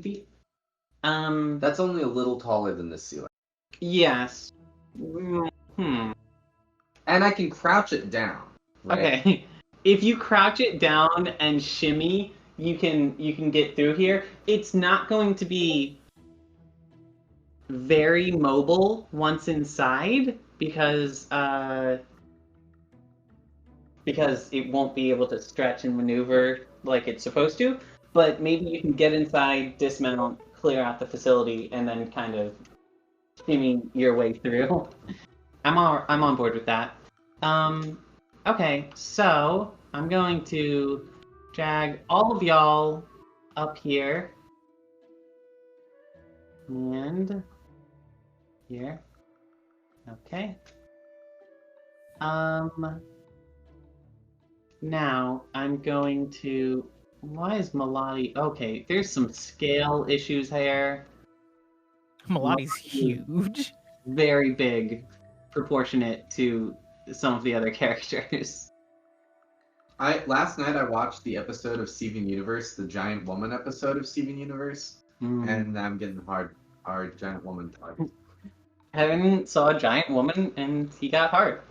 feet? Um, That's only a little taller than the ceiling. yes. And I can crouch it down. Right? Okay. If you crouch it down and shimmy, you can get through here. It's not going to be very mobile once inside because it won't be able to stretch and maneuver like it's supposed to. But maybe you can get inside, dismount, clear out the facility, and then kind of shimmy your way through. I'm on board with that. Okay, so I'm going to drag all of y'all up here. And here. Okay. Now I'm going to... Why is Melody... Okay, there's some scale issues here. Melodi's huge. Very big, proportionate to some of the other characters. Last night I watched the episode of Steven Universe, the Giant Woman episode of Steven Universe, and I'm getting hard Giant Woman target. Evan saw a giant woman and he got hard.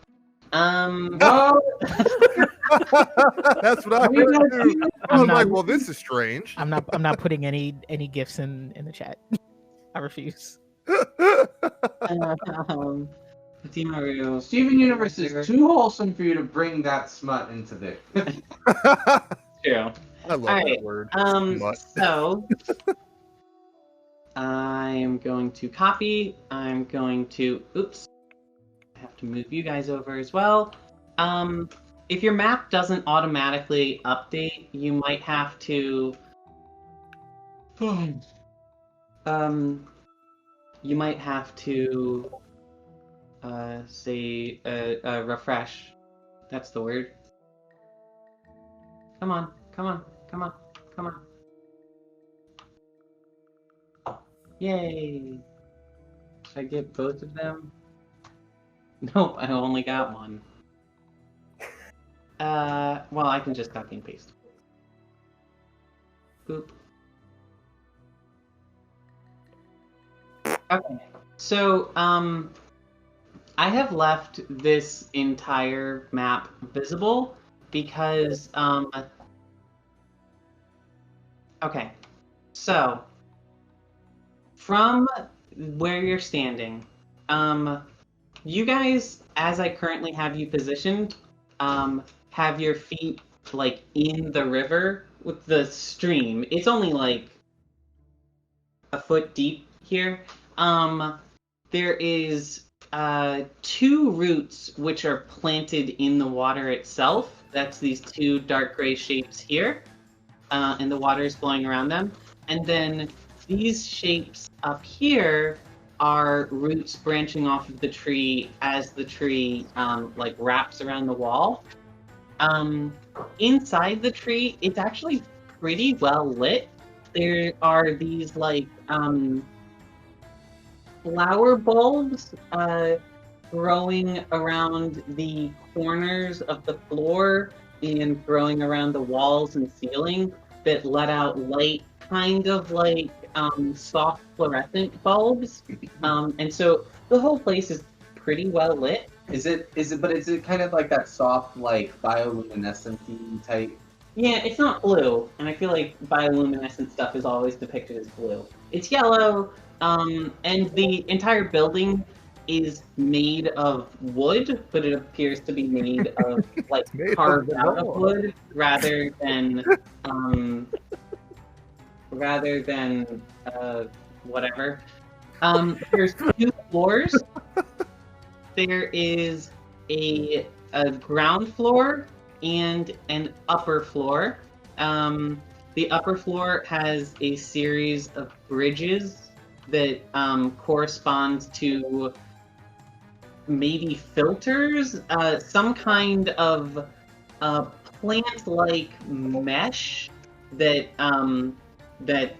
That's what I heard too. I was like, well, this is strange. I'm not putting any gifts in the chat. I refuse. Fatimah, Steven Universe is too wholesome for you to bring that smut into there. true. I love that word. Smut. So I'm going to copy. I'm going to oops. I have to move you guys over as well. If your map doesn't automatically update, you might have to say refresh. That's the word. Come on. Yay! Should I get both of them? Nope, I only got one. Well, I can just copy and paste. Boop. Okay, so, I have left this entire map visible because, okay, so, from where you're standing, you guys, as I currently have you positioned, have your feet, like, in the river with the stream. It's only, like, a foot deep here. There is 2 roots which are planted in the water itself. That's these 2 dark gray shapes here, and the water is flowing around them. And then these shapes up here are roots branching off of the tree as the tree like wraps around the wall. Inside the tree, it's actually pretty well lit. There are these like flower bulbs growing around the corners of the floor and growing around the walls and ceiling that let out light, kind of like soft fluorescent bulbs. And so the whole place is pretty well lit. Is it kind of like that soft, like, bioluminescent-y type? Yeah, it's not blue, and I feel like bioluminescent stuff is always depicted as blue. It's yellow, and the entire building is made of wood, but it appears to be made of, like, carved out of wood, rather than whatever. There's 2 floors. There is a ground floor and an upper floor. The upper floor has a series of bridges that correspond to maybe filters, some kind of plant-like mesh that that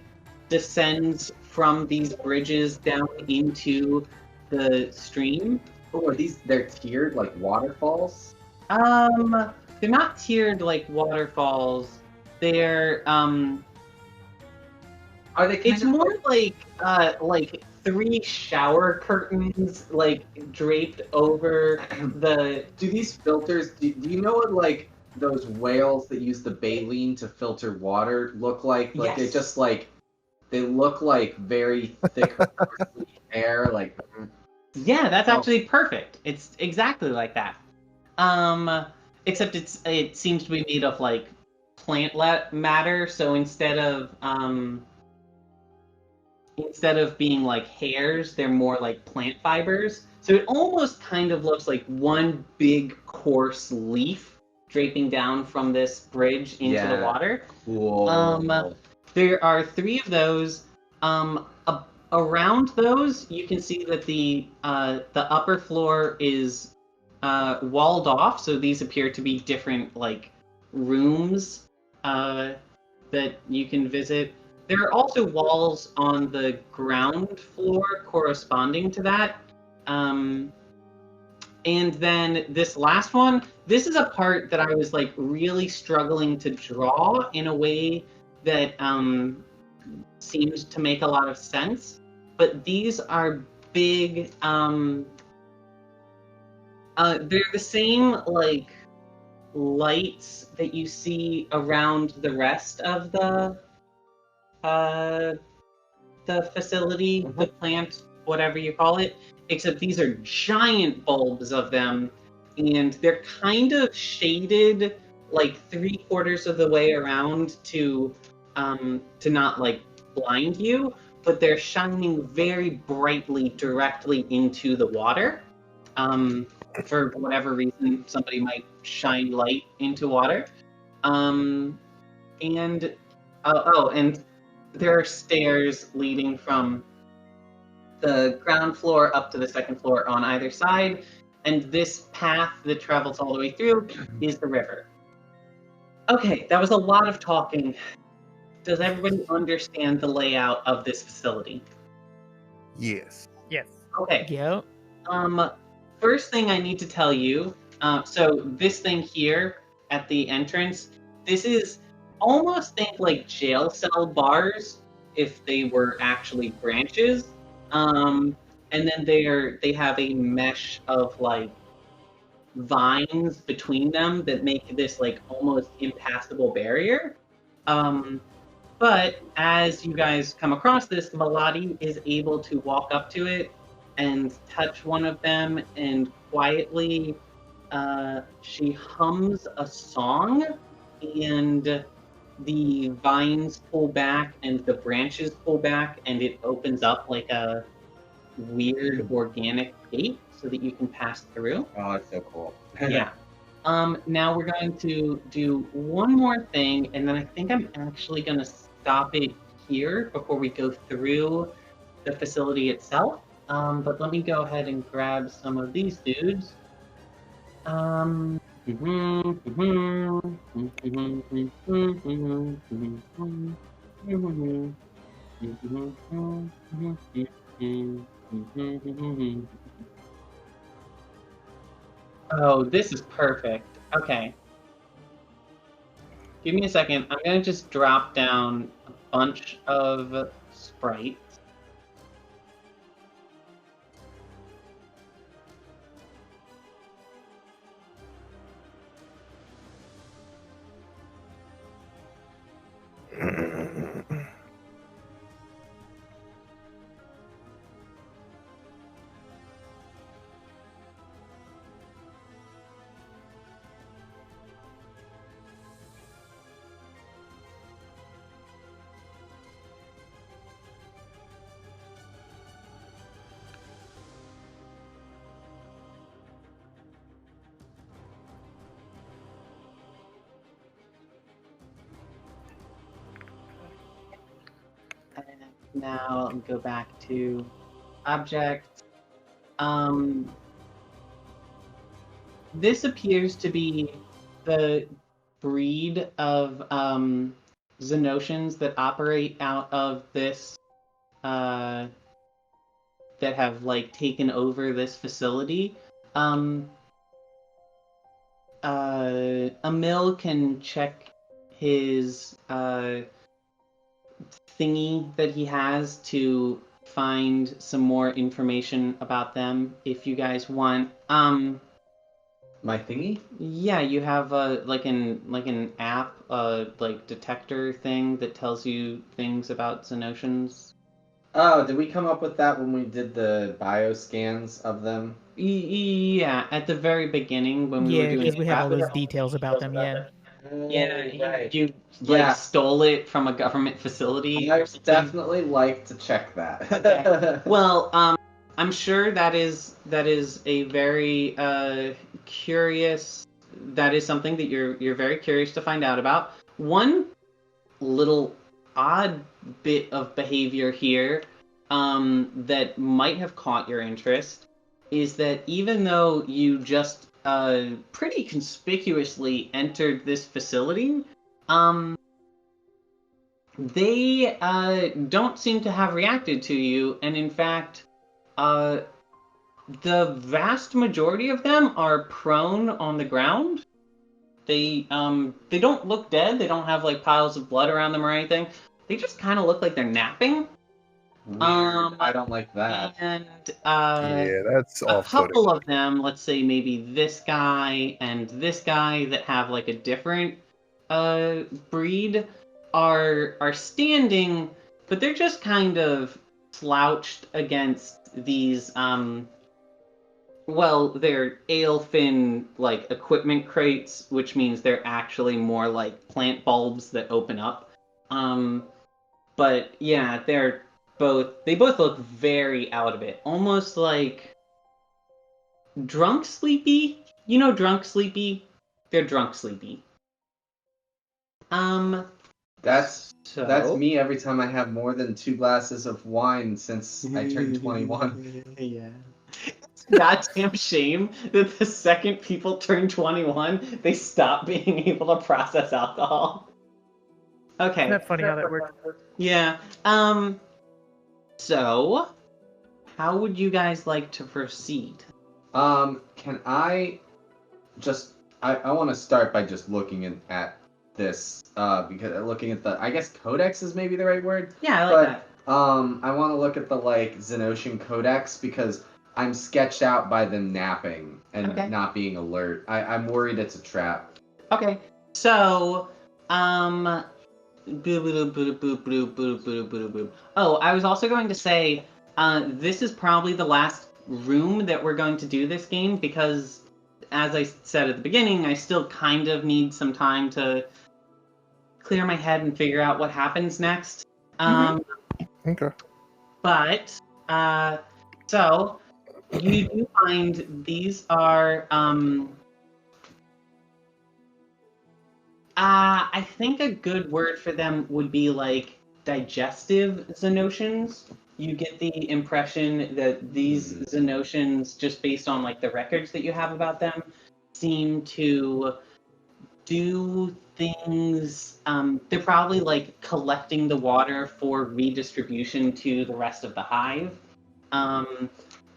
descends from these bridges down into the stream. Oh, are they're tiered like waterfalls? They're not tiered like waterfalls. They're Are they it's more like three shower curtains like draped over the do these filters, do you know what like those whales that use the baleen to filter water look like? Like Yes. they just like they look like very thick air, like Yeah, that's actually perfect. It's exactly like that. Except it seems to be made of like plant matter, so instead of being like hairs, they're more like plant fibers. So it almost kind of looks like one big coarse leaf draping down from this bridge into the water. cool. There are three of those. Around those, you can see that the upper floor is walled off. So these appear to be different like rooms that you can visit. There are also walls on the ground floor corresponding to that. And then this last one, this is a part that I was like really struggling to draw in a way that seems to make a lot of sense. But these are big, they're the same like lights that you see around the rest of the facility, the plant, whatever you call it, except these are giant bulbs of them, and they're kind of shaded like 3/4 of the way around to not like blind you, but they're shining very brightly directly into the water. For whatever reason, somebody might shine light into water. And there are stairs leading from the ground floor up to the second floor on either side, and this path that travels all the way through is the river. Okay, that was a lot of talking. Does everybody understand the layout of this facility? Yes. Yes. Okay. Yep. First thing I need to tell you, so this thing here at the entrance, this is almost think like jail cell bars if they were actually branches. And then they have a mesh of like vines between them that make this like almost impassable barrier. But as you guys come across this, Melody is able to walk up to it and touch one of them, and quietly she hums a song, and the vines pull back and the branches pull back, and it opens up like a weird organic gate so that you can pass through. Oh, it's so cool. Yeah. Now we're going to do one more thing, and then I think I'm actually going to stop it here before we go through the facility itself. But let me go ahead and grab some of these dudes. Oh, this is perfect. Okay. Give me a second. I'm going to just drop down a bunch of sprites. Now I'll go back to objects. This appears to be the breed of Xenothians that operate out of this, that have like taken over this facility. Amil can check his thingy that he has to find some more information about them if you guys want. My thingy? Yeah, you have like an app, like detector thing that tells you things about Xenothians. Oh, did we come up with that when we did the bioscans of them? Yeah, at the very beginning when we were Yeah, doing because we have all that. those details about them. Yeah. Yeah, Right. you like Yeah. stole it from a government facility. I or would something. definitely like to check that. Okay. Well, I'm sure that is a very curious. That is something that you're very curious to find out about. One little odd bit of behavior here, that might have caught your interest is that even though you just pretty conspicuously entered this facility, they don't seem to have reacted to you, and in fact, the vast majority of them are prone on the ground. They don't look dead. They don't have like piles of blood around them or anything. They just kind of look like they're napping. Weird. I don't like that. And Yeah, that's a off-putting. couple of them, let's say maybe this guy and this guy that have like a different breed are standing, but they're just kind of slouched against these well, they're ale-fin like equipment crates, which means they're actually more like plant bulbs that open up. But yeah, they both look very out of it, almost like drunk sleepy. You know, drunk sleepy. They're drunk sleepy. That's So me every time I have more than 2 glasses of wine since I turned 21. Yeah. It's a goddamn shame that the second people turn 21, they stop being able to process alcohol. Okay. Isn't that funny how that works? Yeah. So, how would you guys like to proceed? Can I just... I want to start by just looking at this, because looking at the... I guess codex is maybe the right word? Yeah, I like that. I want to look at the, like, Xenothian codex, because I'm sketched out by them napping and Okay. not being alert. I'm worried it's a trap. Okay. So, Oh, I was also going to say, this is probably the last room that we're going to do this game because, as I said at the beginning, I still kind of need some time to clear my head and figure out what happens next. Okay. But, so, you do find these are, I think a good word for them would be like digestive Xenothians. You get the impression that these Xenothians, just based on like the records that you have about them, seem to do things. They're probably like collecting the water for redistribution to the rest of the hive,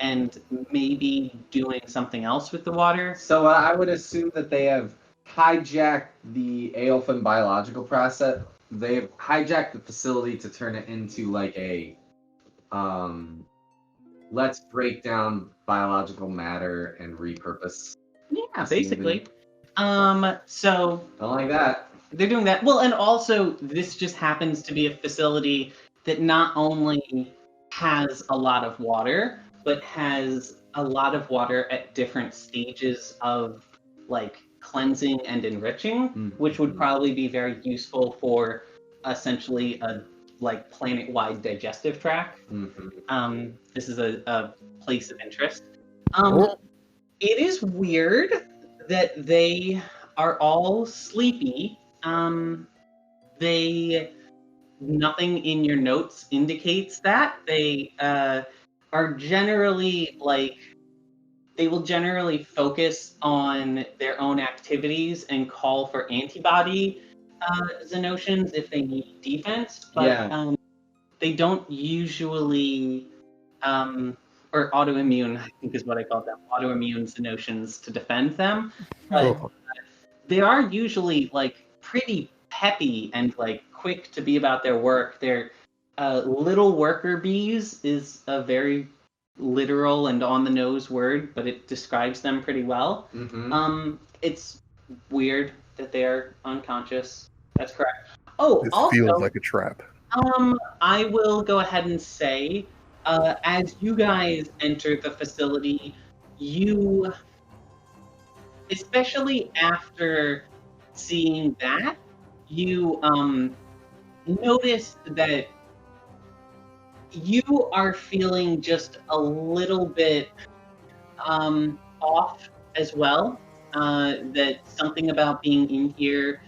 and maybe doing something else with the water. So I would assume that they have hijacked the Aelfin biological process. They've hijacked the facility to turn it into like a let's break down biological matter and repurpose. Yeah, basically. So Don't like that. they're doing that. Well, and also this just happens to be a facility that not only has a lot of water, but has a lot of water at different stages of like cleansing and enriching, which would probably be very useful for essentially a like planet-wide digestive tract. This is a place of interest. It is weird that they are all sleepy. Nothing in your notes indicates that. They are generally like they will generally focus on their own activities and call for antibody Xenothians if they need defense, but Yeah. they don't usually, or autoimmune, I think is what I call them, autoimmune Xenothians to defend them. But Cool. they are usually like pretty peppy and like quick to be about their work. They're little worker bees is a very literal and on the nose word, but it describes them pretty well. Mm-hmm. It's weird that they are unconscious. That's correct. Oh, This also, feels like a trap. I will go ahead and say, as you guys enter the facility, you, especially after seeing that, you notice that you are feeling just a little bit off as well. That something about being in here,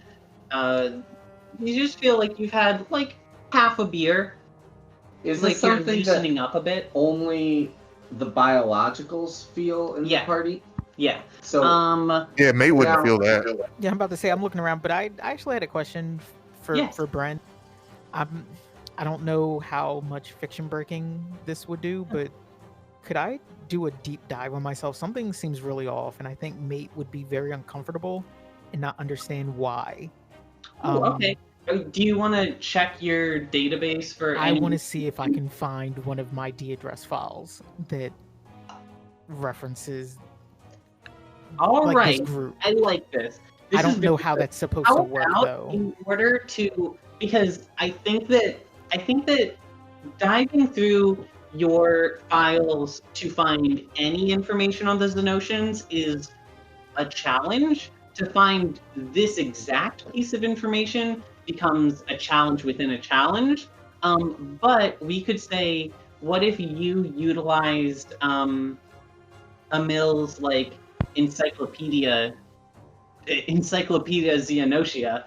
you just feel like you've had like half a beer. Is Like this you're something loosening that up a bit. only the biologicals feel in Yeah. the party? Yeah. So Yeah, May wouldn't now- feel that. Yeah, I'm about to say I'm looking around, but I actually had a question for Yes. Brent. I don't know how much fiction breaking this would do, but could I do a deep dive on myself? Something seems really off, and I think Mate would be very uncomfortable and not understand why. Oh, okay. Do you want to check your database for? I any- want to see if I can find one of my D address files that references All like right. this group. I like this. This I is don't know very how good. that's supposed How to work about though. in order to, because I think that diving through your files to find any information on the Xenothians is a challenge. To find this exact piece of information becomes a challenge within a challenge. But we could say, what if you utilized Amil's like encyclopedia Xenotia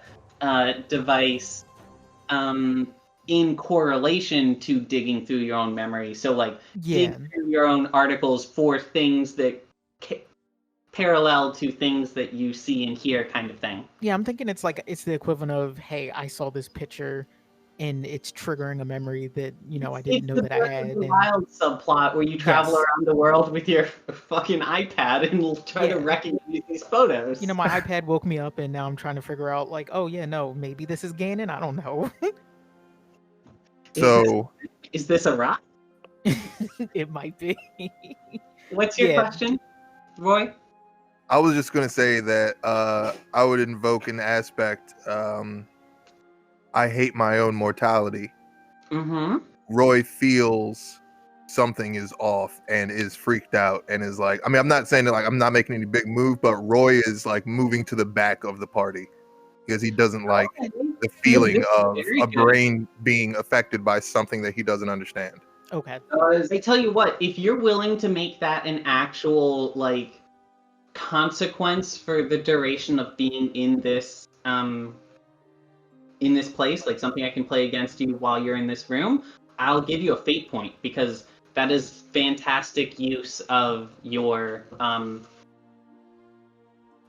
device in correlation to digging through your own memory. So like Yeah. dig through your own articles for things that parallel to things that you see and hear, kind of thing. Yeah, I'm thinking it's the equivalent of, hey, I saw this picture and it's triggering a memory that, I didn't know that I had. It's the And Wild subplot where you travel Yes. around the world with your fucking iPad and try to Yeah. recognize these photos. my iPad woke me up and now I'm trying to figure out like, oh yeah, no, maybe this is Ganon. I don't know. So Is this a rock? It might be. What's your Yeah. question, Roy? I was just gonna say that I would invoke an aspect. I hate my own mortality. Mm-hmm. Roy feels something is off and is freaked out and is like, I mean, I'm not saying that like I'm not making any big move, but Roy is like moving to the back of the party because he doesn't like the feeling of Very a good. brain being affected by something that he doesn't understand. Okay. I tell you what, if you're willing to make that an actual like consequence for the duration of being in this place, like something I can play against you while you're in this room, I'll give you a fate point because that is fantastic use of your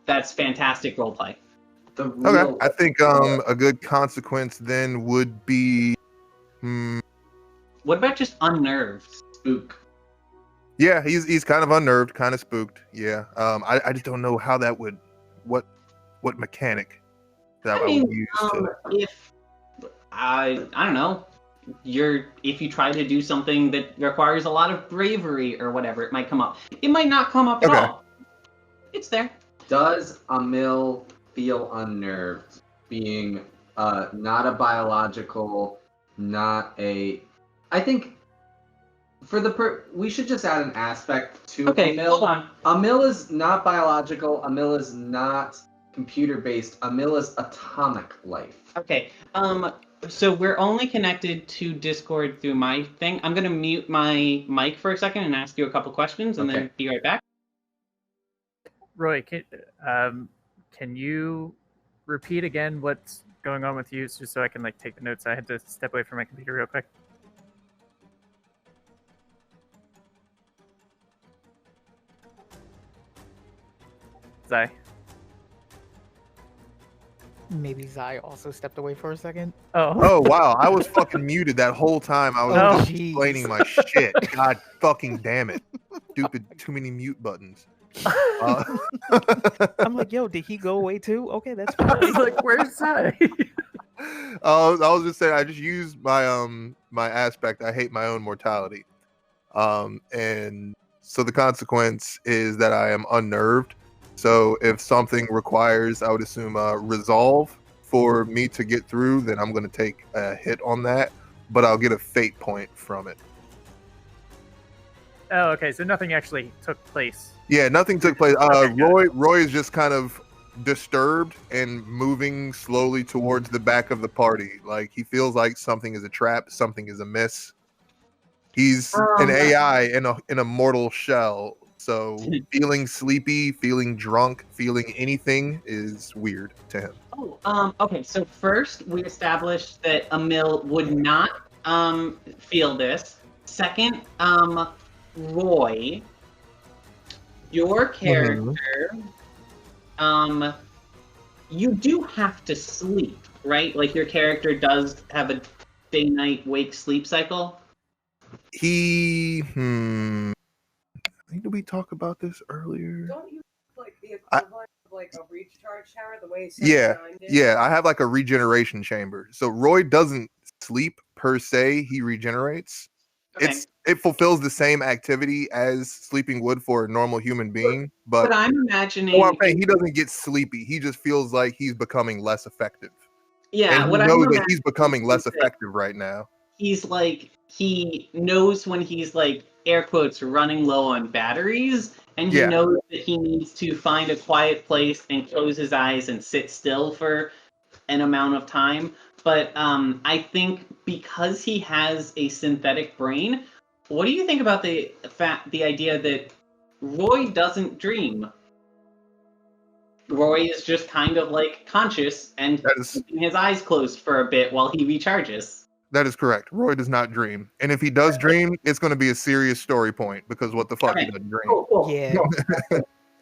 that's fantastic roleplay. The Okay, real I think a good consequence then would be, What about just unnerved? spook. yeah, he's kind of unnerved, kind of spooked. Yeah, I just don't know how that would, what mechanic that I would use to. If I don't know, if you try to do something that requires a lot of bravery or whatever, it might come up. It might not come up at Okay. all. It's there. Does Amil feel unnerved being not a biological, not a... I think for we should just add an aspect to Okay, Amil. hold on. Amil is not biological. Amil is not computer-based. Amil is atomic life. Okay. So we're only connected to Discord through my thing. I'm gonna mute my mic for a second and ask you a couple questions, and then Okay. be right back. Roy, can you repeat again what's going on with you, just so I can like take the notes? I had to step away from my computer real quick. Zai. Maybe Zai also stepped away for a second. Oh. Oh wow, I was fucking muted that whole time. I was Oh, just jeez. explaining my shit. God fucking damn it. Stupid, too many mute buttons. I'm like, yo, did he go away too? Okay, that's I was fine. like, where's Zai? I was just saying I just used my my aspect. I hate my own mortality. And so the consequence is that I am unnerved. So if something requires, I would assume, resolve for me to get through, then I'm going to take a hit on that, but I'll get a fate point from it. Oh, okay. So nothing actually took place. Yeah, nothing took place. Okay, good. Roy is just kind of disturbed and moving slowly towards the back of the party. Like he feels like something is a trap, something is amiss. He's an AI in a mortal shell. So feeling sleepy, feeling drunk, feeling anything is weird to him. Oh, okay. So first, we established that Amil would not feel this. Second, Roy, your character, you do have to sleep, right? Like your character does have a day-night wake-sleep cycle. Did we talk about this earlier? Don't you like the equivalent of like a recharge shower the way Yeah, 79 did? yeah. I have like a regeneration chamber. So Roy doesn't sleep per se; he regenerates. Okay. It fulfills the same activity as sleeping would for a normal human being, but I'm imagining. well, I'm saying he doesn't get sleepy. He just feels like he's becoming less effective. Yeah, and what he I'm knows that imagining he's becoming less is that effective right now. he's like, he knows when he's like, air quotes, running low on batteries, and he Yeah. knows that he needs to find a quiet place and close his eyes and sit still for an amount of time. But I think because he has a synthetic brain, what do you think about the idea that Roy doesn't dream? Roy is just kind of like conscious and keeping his eyes closed for a bit while he recharges. That is correct. Roy does not dream. And if he does dream, it's going to be a serious story point because what the fuck he doesn't dream. Cool. Yeah,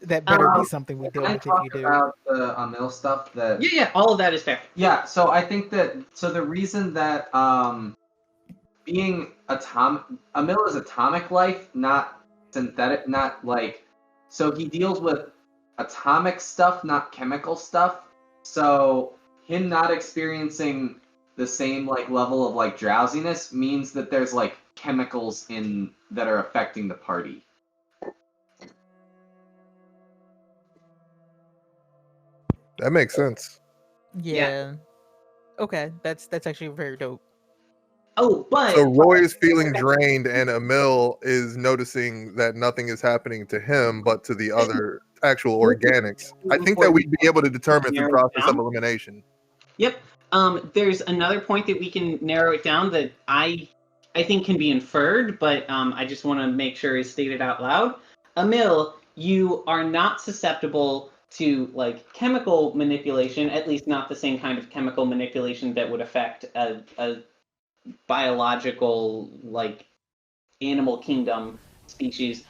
that better be something we deal Can I with if talk you do. about the Amil stuff? That Yeah, all of that is fair. Yeah, so I think that the reason that being Amil is atomic life, not synthetic, not like, so he deals with atomic stuff, not chemical stuff. So him not experiencing the same like level of like drowsiness means that there's like chemicals in that are affecting the party. That makes sense. Yeah. Okay, that's actually very dope. Oh, but So Roy is feeling drained, and Amil is noticing that nothing is happening to him, but to the other actual organics. I think that we'd be able to determine through process of elimination. Yep. There's another point that we can narrow it down that I think can be inferred, but I just want to make sure is stated out loud. Amil, you are not susceptible to like chemical manipulation, at least not the same kind of chemical manipulation that would affect a biological like animal kingdom species.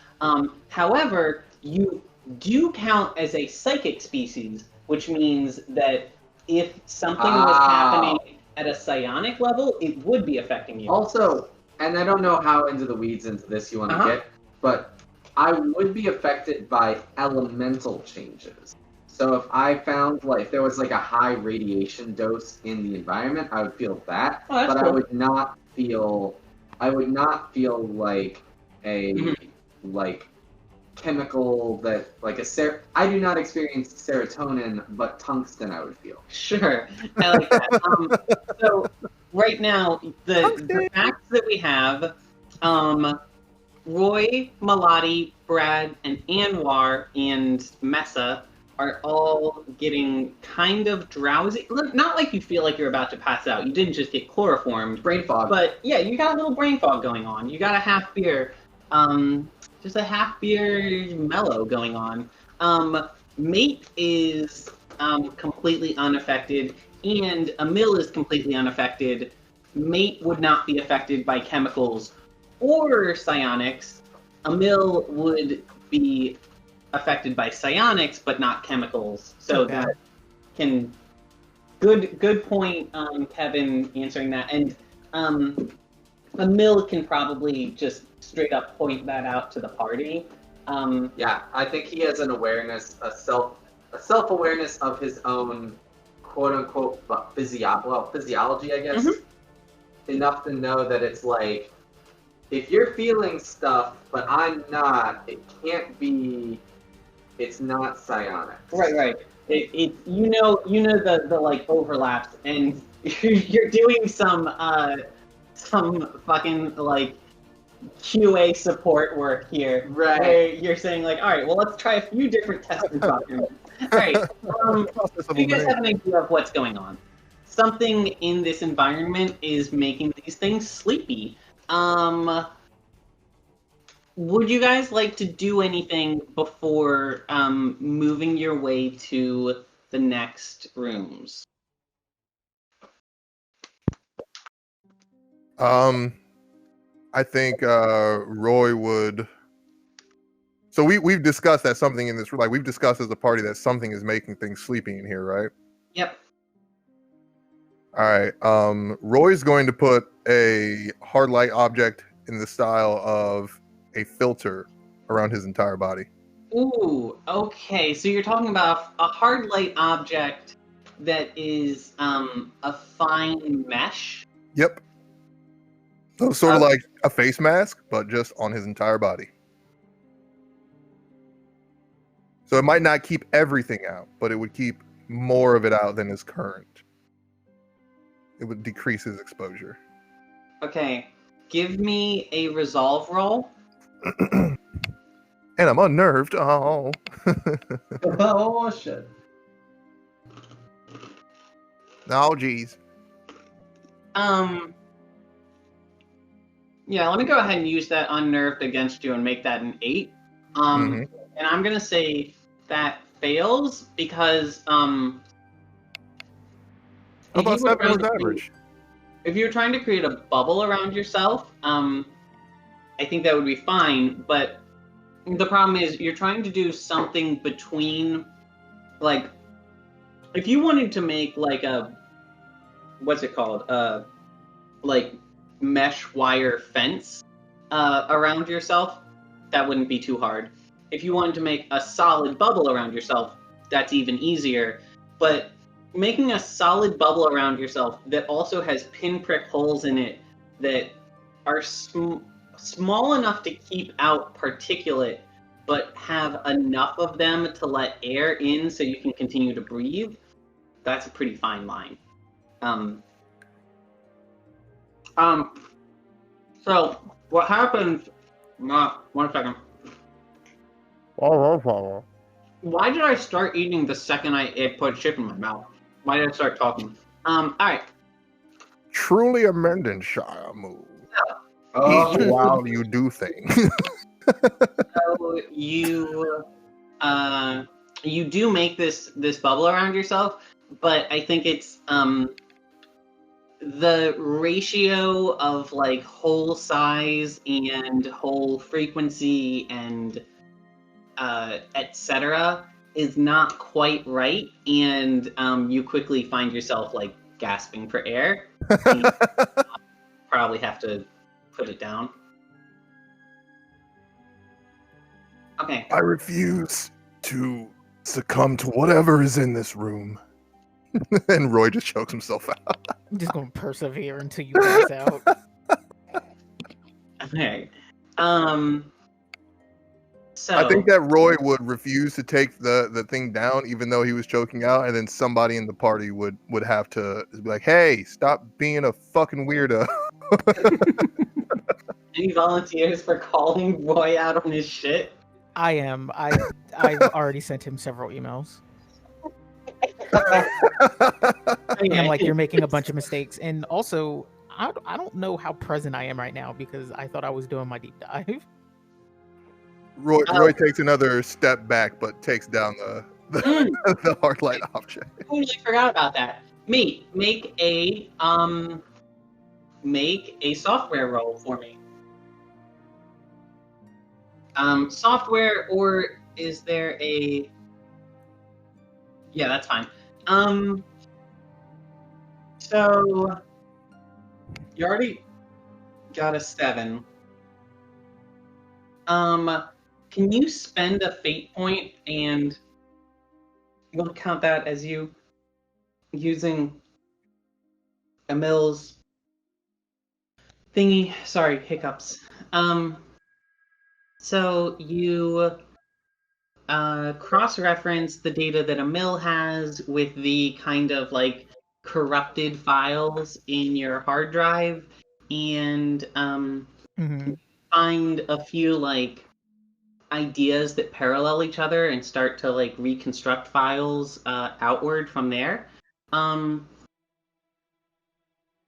However, you do count as a psychic species, which means that if something was happening at a psionic level, it would be affecting you. Also, and I don't know how into the weeds into this you want to get, but I would be affected by elemental changes. So if I found like if there was like a high radiation dose in the environment, I would feel that, but cool. I would not feel like a like chemical that like I do not experience serotonin, but tungsten I would feel. Sure, I like that. So right now, the facts that we have, Roy, Malati, Brad, and Anwar and Messah are all getting kind of drowsy. Not like you feel like you're about to pass out. You didn't just get chloroformed. Brain fog. But yeah, you got a little brain fog going on. You got a half beer. Just a half beer mellow going on. Mate is completely unaffected, and Amil is completely unaffected. Mate would not be affected by chemicals or psionics. Amil would be affected by psionics, but not chemicals. So Okay. that can good point, Kevin, answering that. And Amil can probably just straight up point that out to the party. Yeah, I think he has an awareness, a self-awareness of his own quote-unquote physiology, I guess. Enough to know that it's like, if you're feeling stuff, but I'm not, it can't be, it's not psionics. Right. It you know the like overlaps, and you're doing some fucking like QA support work here. Right. Where you're saying like, all right, well, let's try a few different testing documents. All right. Do you guys have an idea of what's going on? Something in this environment is making these things sleepy. Would you guys like to do anything before moving your way to the next rooms? I think Roy would. So we've discussed that something in this, like we've discussed as a party that something is making things sleepy in here, right? Yep. All right. Roy's going to put a hard light object in the style of a filter around his entire body. Ooh, okay. So you're talking about a hard light object that is a fine mesh? Yep. So sort of like a face mask, but just on his entire body. So it might not keep everything out, but it would keep more of it out than is current. It would decrease his exposure. Okay. Give me a resolve roll. And I'm unnerved. Oh. Oh, shit. Oh, geez. Yeah, let me go ahead and use that unnerved against you and make that an 8. And I'm gonna say that fails because How about 7 was average? If you're trying to create a bubble around yourself, I think that would be fine. But the problem is you're trying to do something between, like, if you wanted to make like a, what's it called? Like mesh wire fence around yourself, that wouldn't be too hard. If you wanted to make a solid bubble around yourself, that's even easier. But making a solid bubble around yourself that also has pinprick holes in it that are small enough to keep out particulate, but have enough of them to let air in so you can continue to breathe, that's a pretty fine line. So what happens? One second. Why did I start eating the second I put chip in my mouth? Why did I start talking? All right. Truly a Mendenshire move. Oh, Eat while you do things. So you do make this bubble around yourself, but I think it's the ratio of like hole size and hole frequency and etc. is not quite right, and you quickly find yourself like gasping for air. And you probably have to put it down. Okay. I refuse to succumb to whatever is in this room. And Roy just chokes himself out. I'm just gonna persevere until you pass out. Okay. So I think that Roy would refuse to take the thing down, even though he was choking out, and then somebody in the party would have to be like, "Hey, stop being a fucking weirdo." any volunteers for calling Roy out on his shit? I am. I've already sent him several emails. And I'm like, you're making a bunch of mistakes. And also, I don't know how present I am right now because I thought I was doing my deep dive. Roy takes another step back, but takes down the hard light object. I totally forgot about that. Make a software roll for me. Software, or is there a... Yeah, that's fine. So you already got a 7. Can you spend a fate point and we'll count that as you using Amil's thingy? Sorry, hiccups. So you cross-reference the data that Amil has with the kind of like corrupted files in your hard drive, and find a few like ideas that parallel each other and start to like reconstruct files outward from there.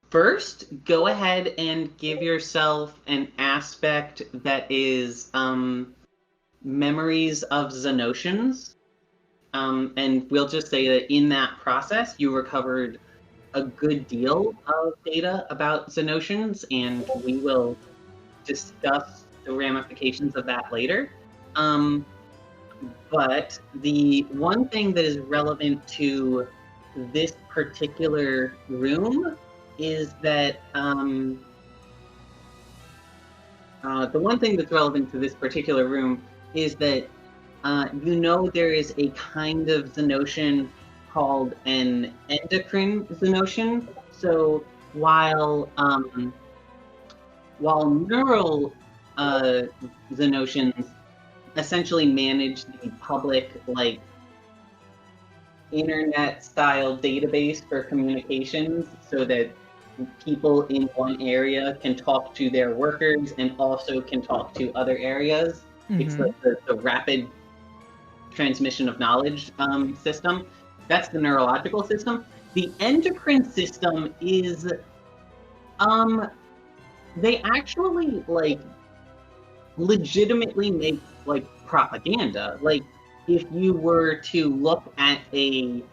First, go ahead and give yourself an aspect that is memories of Xenothians. And we'll just say that in that process, you recovered a good deal of data about Xenothians, and we will discuss the ramifications of that later. But the one thing that is relevant to this particular room is that the one thing that's relevant to this particular room is that you know there is a kind of Xenothian called an endocrine Xenothian. So while neural Xenothians essentially manage the public like internet style database for communications so that people in one area can talk to their workers and also can talk to other areas. It's the rapid transmission of knowledge system. That's the neurological system. The endocrine system is they actually like legitimately make like propaganda. Like if you were to look at a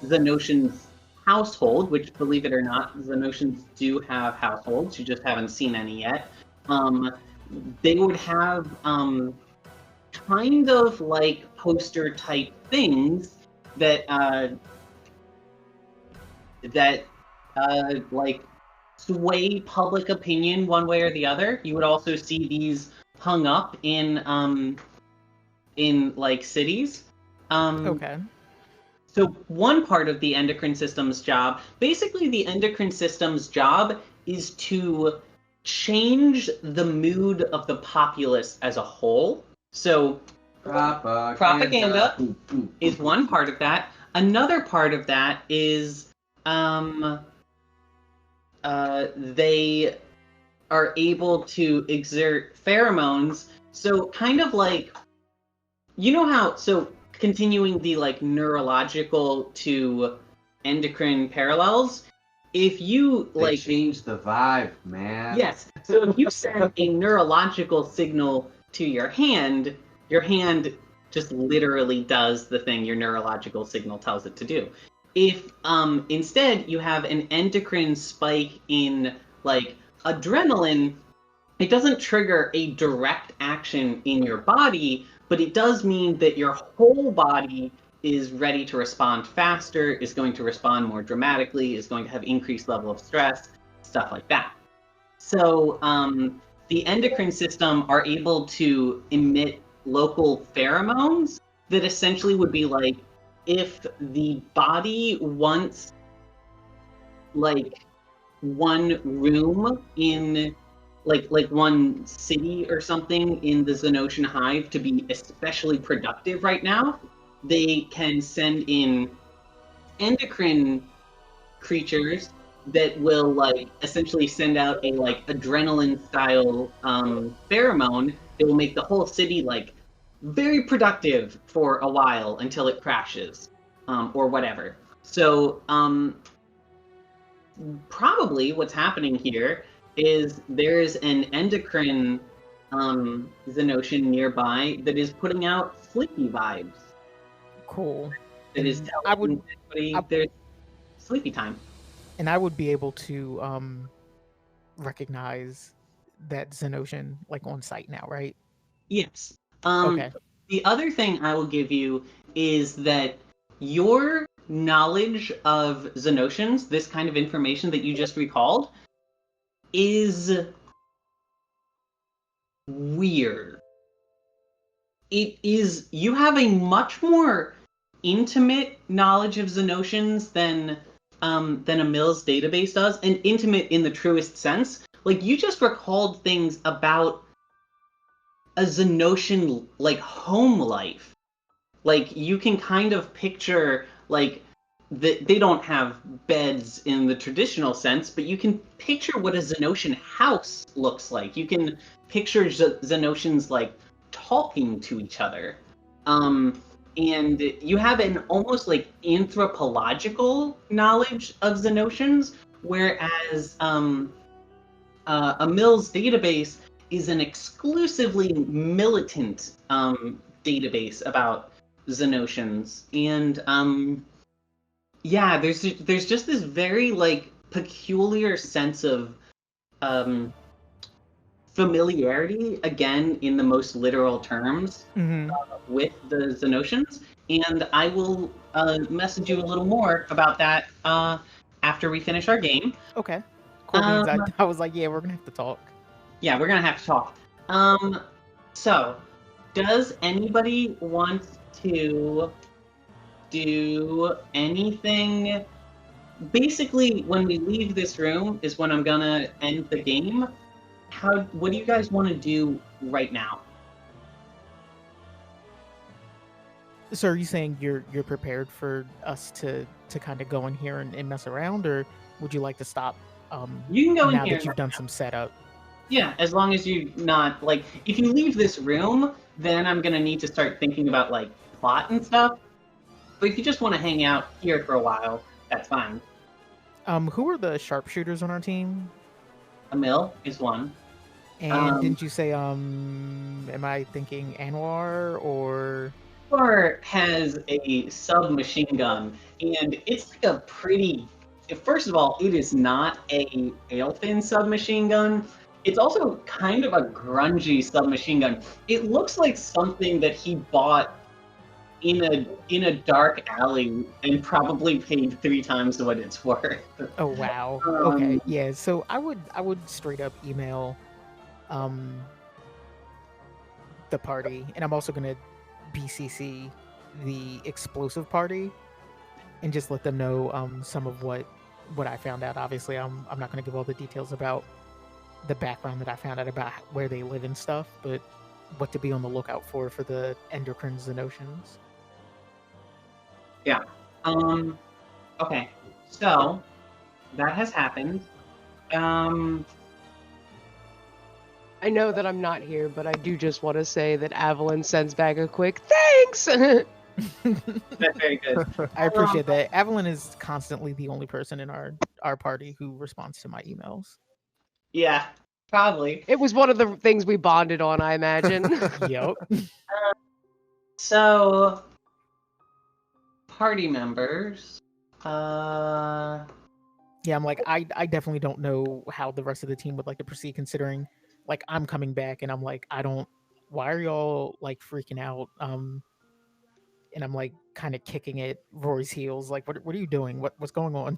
Xenothian's household, which believe it or not, Xenothians do have households, you just haven't seen any yet. They would have kind of like poster type things that like sway public opinion one way or the other. You would also see these hung up in like cities. Okay. So one part of the endocrine system's job, basically the endocrine system's job is to change the mood of the populace as a whole. So propaganda is one part of that. Another part of that is they are able to exert pheromones. So kind of like, you know how, so continuing the like neurological to endocrine parallels, if you They like change the vibe, man. Yes. So if you send a neurological signal to your hand just literally does the thing your neurological signal tells it to do. If instead you have an endocrine spike in like adrenaline, it doesn't trigger a direct action in your body, but it does mean that your whole body is ready to respond faster, is going to respond more dramatically, is going to have increased level of stress, stuff like that. So the endocrine system are able to emit local pheromones that essentially would be like, if the body wants like one room in like one city or something in the Xenothian hive to be especially productive right now, they can send in endocrine creatures that will like essentially send out a like adrenaline style pheromone that will make the whole city like very productive for a while until it crashes or whatever. So probably what's happening here is there's an endocrine Xenothian nearby that is putting out sleepy vibes. Cool. That is telling everybody there's sleepy time. And I would be able to recognize that Xenothian like on site now, right? Yes. Okay. The other thing I will give you is that your knowledge of Xenothians, this kind of information that you just recalled, is weird. It is, you have a much more intimate knowledge of Xenothians than Amil's database does, and intimate in the truest sense. Like, you just recalled things about a Xenothian, like, home life. Like, you can kind of picture, like, they don't have beds in the traditional sense, but you can picture what a Xenothian house looks like. You can picture Xenothians, like, talking to each other. And you have an almost, like, anthropological knowledge of Xenothians, whereas Amil's database is an exclusively militant database about Xenothians, and yeah, there's just this very, like, peculiar sense of familiarity, again in the most literal terms, with the Xenothians, and I will message you a little more about that after we finish our game. Okay. Cool beans. I was like, yeah, we're gonna have to talk. Yeah, we're gonna have to talk. So, does anybody want to do anything? Basically, when we leave this room is when I'm gonna end the game. What do you guys want to do right now? So are you saying you're prepared for us to kind of go in here and mess around, or would you like to stop? You can go in now here that you've done some setup. Yeah, as long as you not, like, if you leave this room, then I'm gonna need to start thinking about, like, plot and stuff. But if you just want to hang out here for a while, that's fine. Who are the sharpshooters on our team? Amil is one. And didn't you say am I thinking Anwar or Thor has a submachine gun, and it's like a pretty. First of all, it is not a Ailfin submachine gun. It's also kind of a grungy submachine gun. It looks like something that he bought in a dark alley and probably paid 3 times what it's worth. Oh wow. Okay. Yeah, so I would straight up email the party, and I'm also gonna BCC the explosive party and just let them know some of what I found out. Obviously, I'm not gonna give all the details about the background that I found out about where they live and stuff, but what to be on the lookout for the endocrine Xenothians. Yeah. Okay. So that has happened. I know that I'm not here, but I do just want to say that Avalon sends back a quick thanks. That's very good. I appreciate that. Avalon is constantly the only person in our party who responds to my emails. Yeah, probably. It was one of the things we bonded on, I imagine. Yep. So, party members. Yeah, I'm like, I definitely don't know how the rest of the team would like to proceed, considering, like, I'm coming back and I'm like, why are y'all, like, freaking out? And I'm like kind of kicking at Rory's heels, like, what are you doing? What's going on?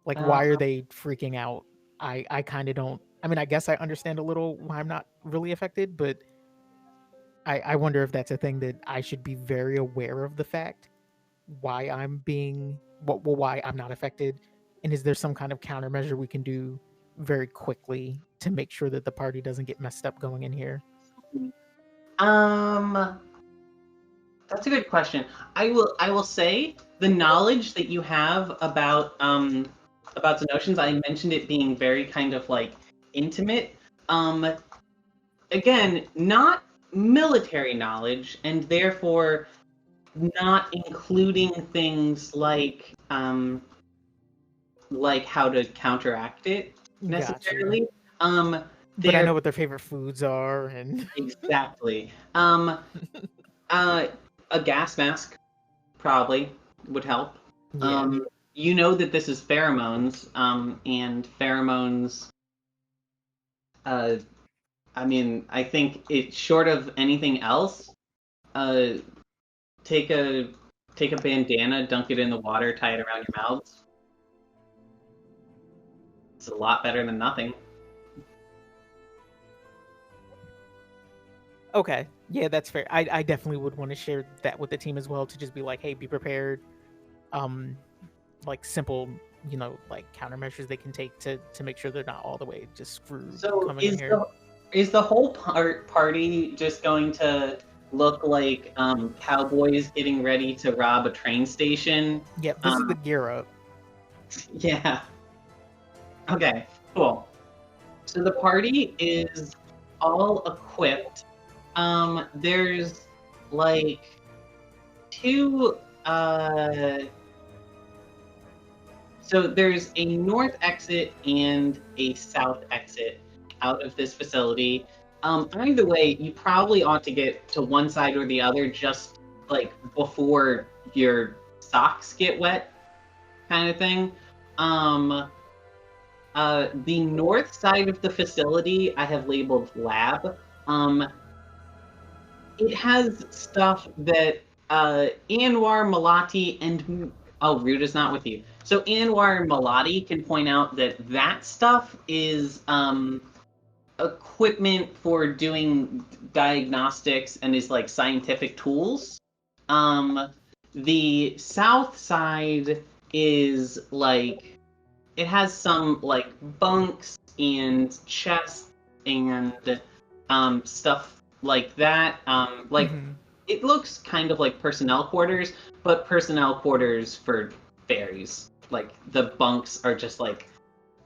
Like, why are they freaking out? I kind of don't. I mean, I guess I understand a little why I'm not really affected, but I wonder if that's a thing that I should be very aware of, the fact why I'm being why I'm not affected, and is there some kind of countermeasure we can do very quickly to make sure that the party doesn't get messed up going in here? That's a good question. I will say the knowledge that you have about Xenothians, I mentioned it being very kind of, like, intimate. Again, not military knowledge, and therefore not including things like how to counteract it necessarily. Gotcha. But I know what their favorite foods are, and exactly. A gas mask probably would help. Yeah. You know that this is pheromones, and pheromones I mean, I think it short of anything else, take a bandana, dunk it in the water, tie it around your mouths. It's a lot better than nothing. Okay, yeah, that's fair. I definitely would want to share that with the team as well, to just be like, hey, be prepared. Like simple, like countermeasures they can take to make sure they're not all the way just screwed So coming in here. is the whole party just going to look like cowboys getting ready to rob a train station? Yep, this is the gear up. Yeah. Okay, cool. So the party is all equipped. There's like two so there's a north exit and a south exit out of this facility. Either way, you probably ought to get to one side or the other just like before your socks get wet, kind of thing. The north side of the facility I have labeled lab. It has stuff that Anwar, Malati, and Ruda's not with you. So Anwar and Malati can point out that stuff is equipment for doing diagnostics and is like scientific tools. The south side is like, it has some like bunks and chests and stuff like that. It looks kind of like personnel quarters, but personnel quarters for fairies. Like the bunks are just like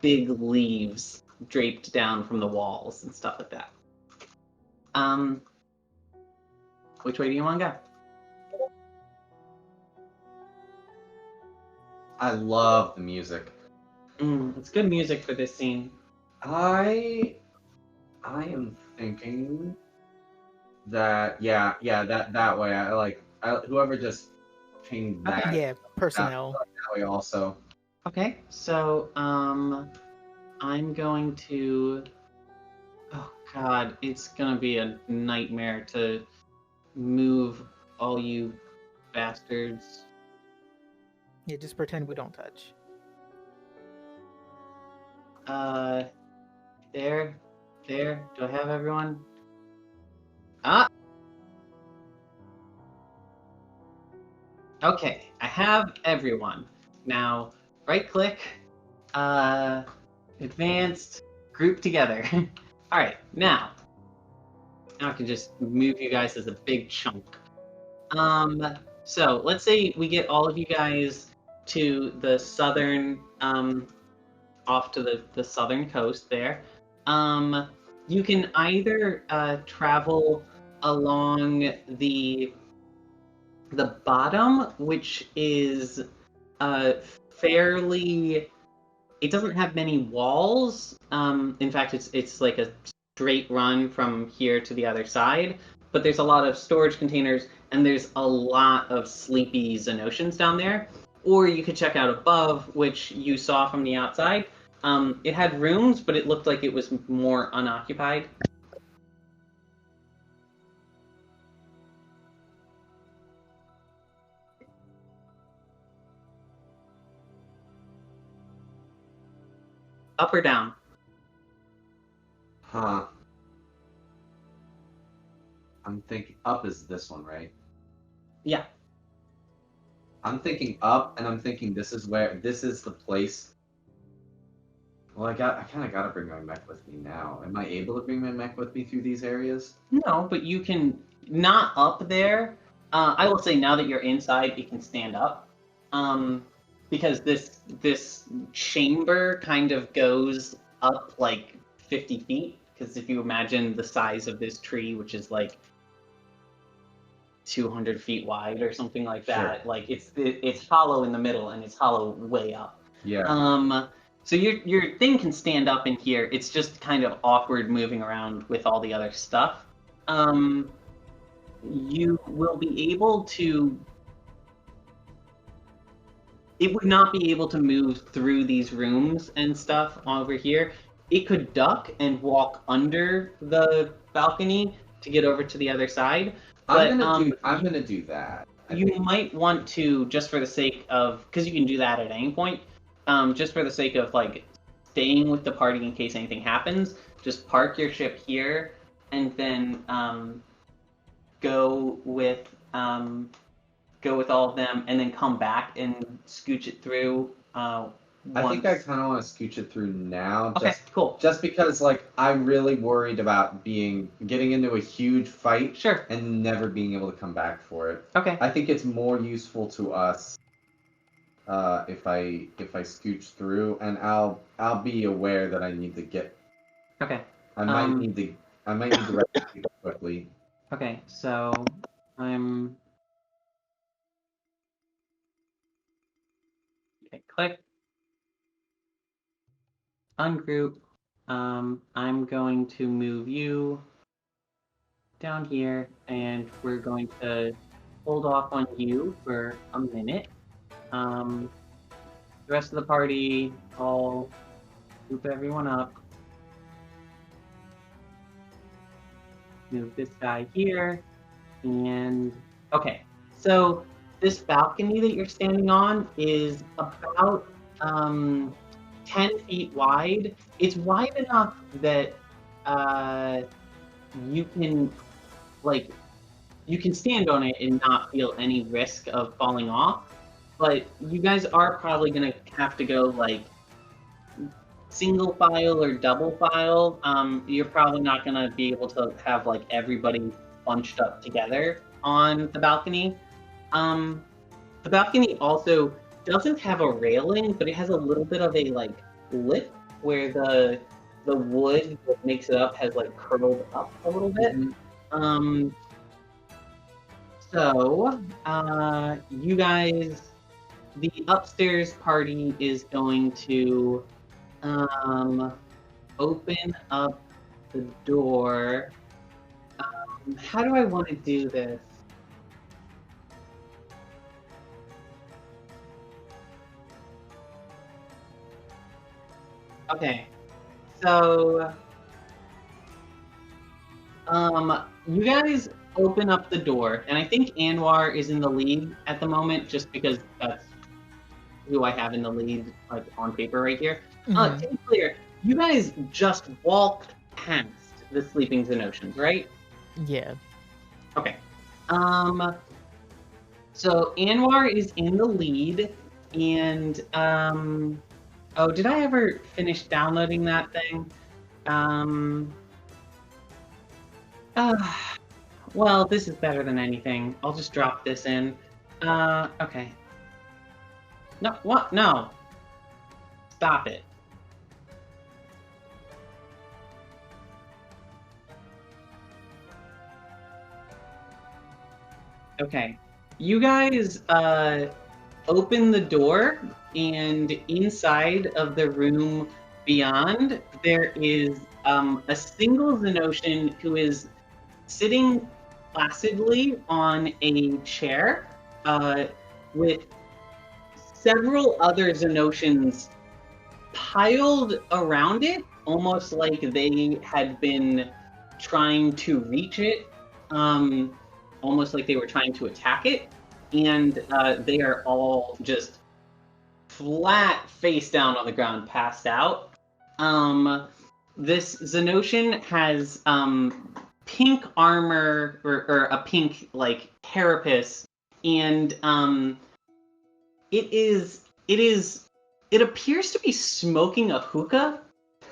big leaves draped down from the walls and stuff like that. Which way do you want to go? I love the music. It's good music for this scene. I am thinking that that way. Whoever just changed that. Yeah, personnel. That way also. Okay, so I'm going to. Oh God, it's gonna be a nightmare to move all you bastards. Yeah, just pretend we don't touch. There. Do I have everyone? Ah! Okay, I have everyone. Now, right-click, advanced, group together. Alright, now I can just move you guys as a big chunk. So, let's say we get all of you guys to the southern, off to the southern coast there. You can either travel along the bottom, which is fairly. It doesn't have many walls. In fact, it's like a straight run from here to the other side. But there's a lot of storage containers, and there's a lot of sleepy Xenothians down there. Or you could check out above, which you saw from the outside. It had rooms, but it looked like it was more unoccupied. Up or down? Huh. I'm thinking up is this one, right? Yeah. I'm thinking up, and I'm thinking this is the place. Well, I kind of gotta bring my mech with me now. Am I able to bring my mech with me through these areas? No, but you can not up there. I will say now that you're inside, you can stand up. Because this chamber kind of goes up like 50 feet. Because if you imagine the size of this tree, which is like 200 feet wide or something like that, Sure. like it's hollow in the middle and it's hollow way up. Yeah. So your thing can stand up in here. It's just kind of awkward moving around with all the other stuff. You will be able to. It would not be able to move through these rooms and stuff over here. it could duck and walk under the balcony to get over to the other side. But I'm gonna do that. You might want to, just for the sake of, because you can do that at any point, just for the sake of like staying with the party in case anything happens, just park your ship here and then go with all of them and then come back and scooch it through. I think I kind of want to scooch it through now. Okay, cool. Just because, like, I'm really worried about getting into a huge fight, Sure, and never being able to come back for it. okay. I think it's more useful to us if I scooch through, and I'll be aware that I need to get. Okay. I might need to rescue quickly. Okay, so I'm. Okay, click. Ungroup. I'm going to move you down here, and we're going to hold off on you for a minute. The rest of the party, I'll group everyone up. Move this guy here, and okay. So this balcony that you're standing on is about 10 feet wide. It's wide enough that you can stand on it and not feel any risk of falling off. But you guys are probably gonna have to go like single file or double file. You're probably not gonna be able to have like everybody bunched up together on the balcony. The balcony also doesn't have a railing, but it has a little bit of a like lip where the wood that makes it up has like curled up a little bit. So you guys, the upstairs party is going to open up the door. How do I want to do this? Okay, so you guys open up the door, and I think Anwar is in the lead at the moment, just because that's who I have in the lead, like on paper right here. To be clear, you guys just walked past the sleeping Xenothians, right? Yeah. Okay. So Anwar is in the lead, and oh, did I ever finish downloading that thing? Well, this is better than anything. I'll just drop this in. Okay. No, what? No. Stop it. Okay. You guys, open the door, and inside of the room beyond, there is a single Xenothian who is sitting placidly on a chair with several other Xenothians piled around it, almost like they had been trying to reach it, almost like they were trying to attack it, and they are all just flat face down on the ground, passed out. This Xenothian has pink armor, or a pink like carapace, and it appears to be smoking a hookah,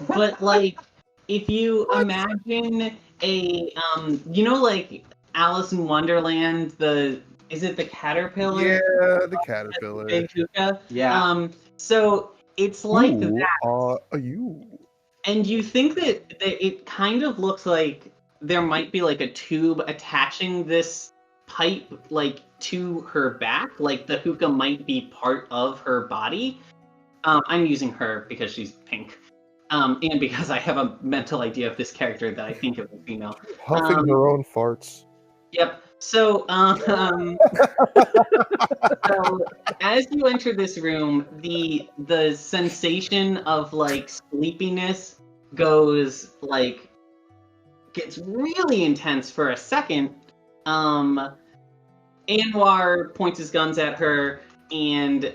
but like if you imagine a like Alice in Wonderland, is it the caterpillar? Yeah, the caterpillar. Big hookah. Yeah. So it's like Who that. are you? And you think that it kind of looks like there might be like a tube attaching this pipe like to her back, like the hookah might be part of her body. I'm using her because she's pink. And because I have a mental idea of this character that I think of as female. Huffing her own farts. Yep. So, so as you enter this room, the sensation of like sleepiness goes like gets really intense for a second. Anwar points his guns at her, and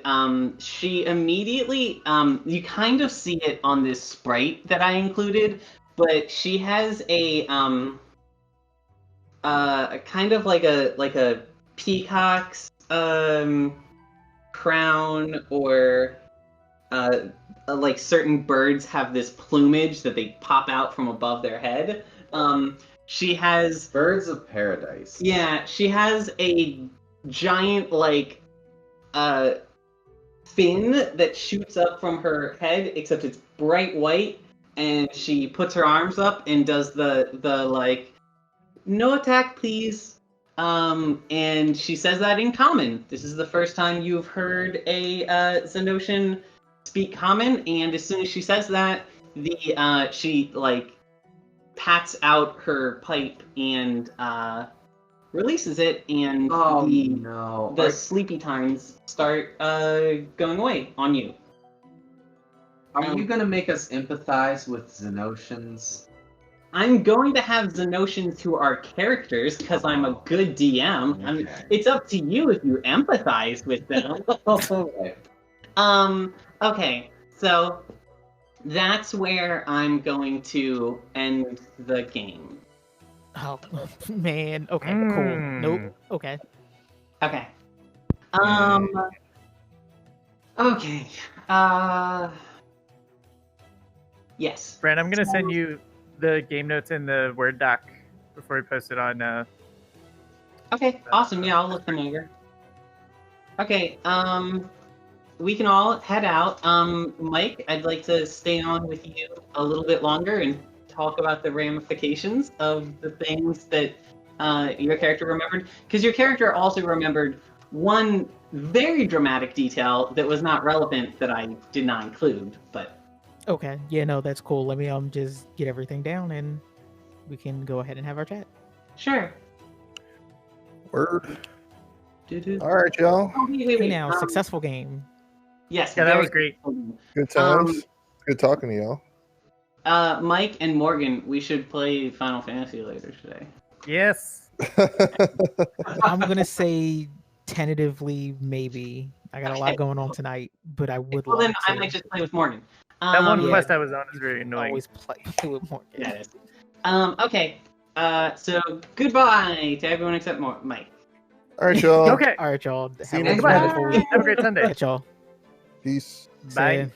she immediately you kind of see it on this sprite that I included, but she has a kind of like a peacock's crown, or like certain birds have this plumage that they pop out from above their head. She has Birds of paradise. Yeah, she has a giant like fin that shoots up from her head, except it's bright white, and she puts her arms up and does the like, no attack please. And she says that in common. This is the first time you've heard a Xenothian speak common, and as soon as she says that, she like pats out her pipe and releases it, and the sleepy times start going away on you. Are you gonna make us empathize with Xenothians? I'm going to have Xenothians who are characters because I'm a good DM. Okay. It's up to you if you empathize with them. Okay, so that's where I'm going to end the game. Oh man. Okay. Cool. Nope. Okay. Okay. Okay. Yes. Brent, I'm gonna send you the game notes in the Word doc before we post it on. Okay. Awesome. Yeah, I'll look them over. Okay. We can all head out. Mike, I'd like to stay on with you a little bit longer and talk about the ramifications of the things that your character remembered. Because your character also remembered one very dramatic detail that was not relevant that I did not include, but... Okay. Yeah, no, that's cool. Let me just get everything down and we can go ahead and have our chat. Sure. Word. All right, y'all. Oh, wait. Hey now, successful game. Yes. Yeah, that was great. Good times. Good talking to y'all. Mike and Morgan, we should play Final Fantasy later today. Yes. I'm gonna say tentatively maybe. I got a lot going on tonight, but I would Well, like then to. I might just play with Morgan. That one yeah. quest I was on is very annoying. Always play with more. Yeah, it is. Okay. So goodbye to everyone except Mike. All right, y'all. Okay. All right, y'all. See you Have a next wonderful time. week. Have a great Sunday. Catch y'all. Peace. See Bye. ya.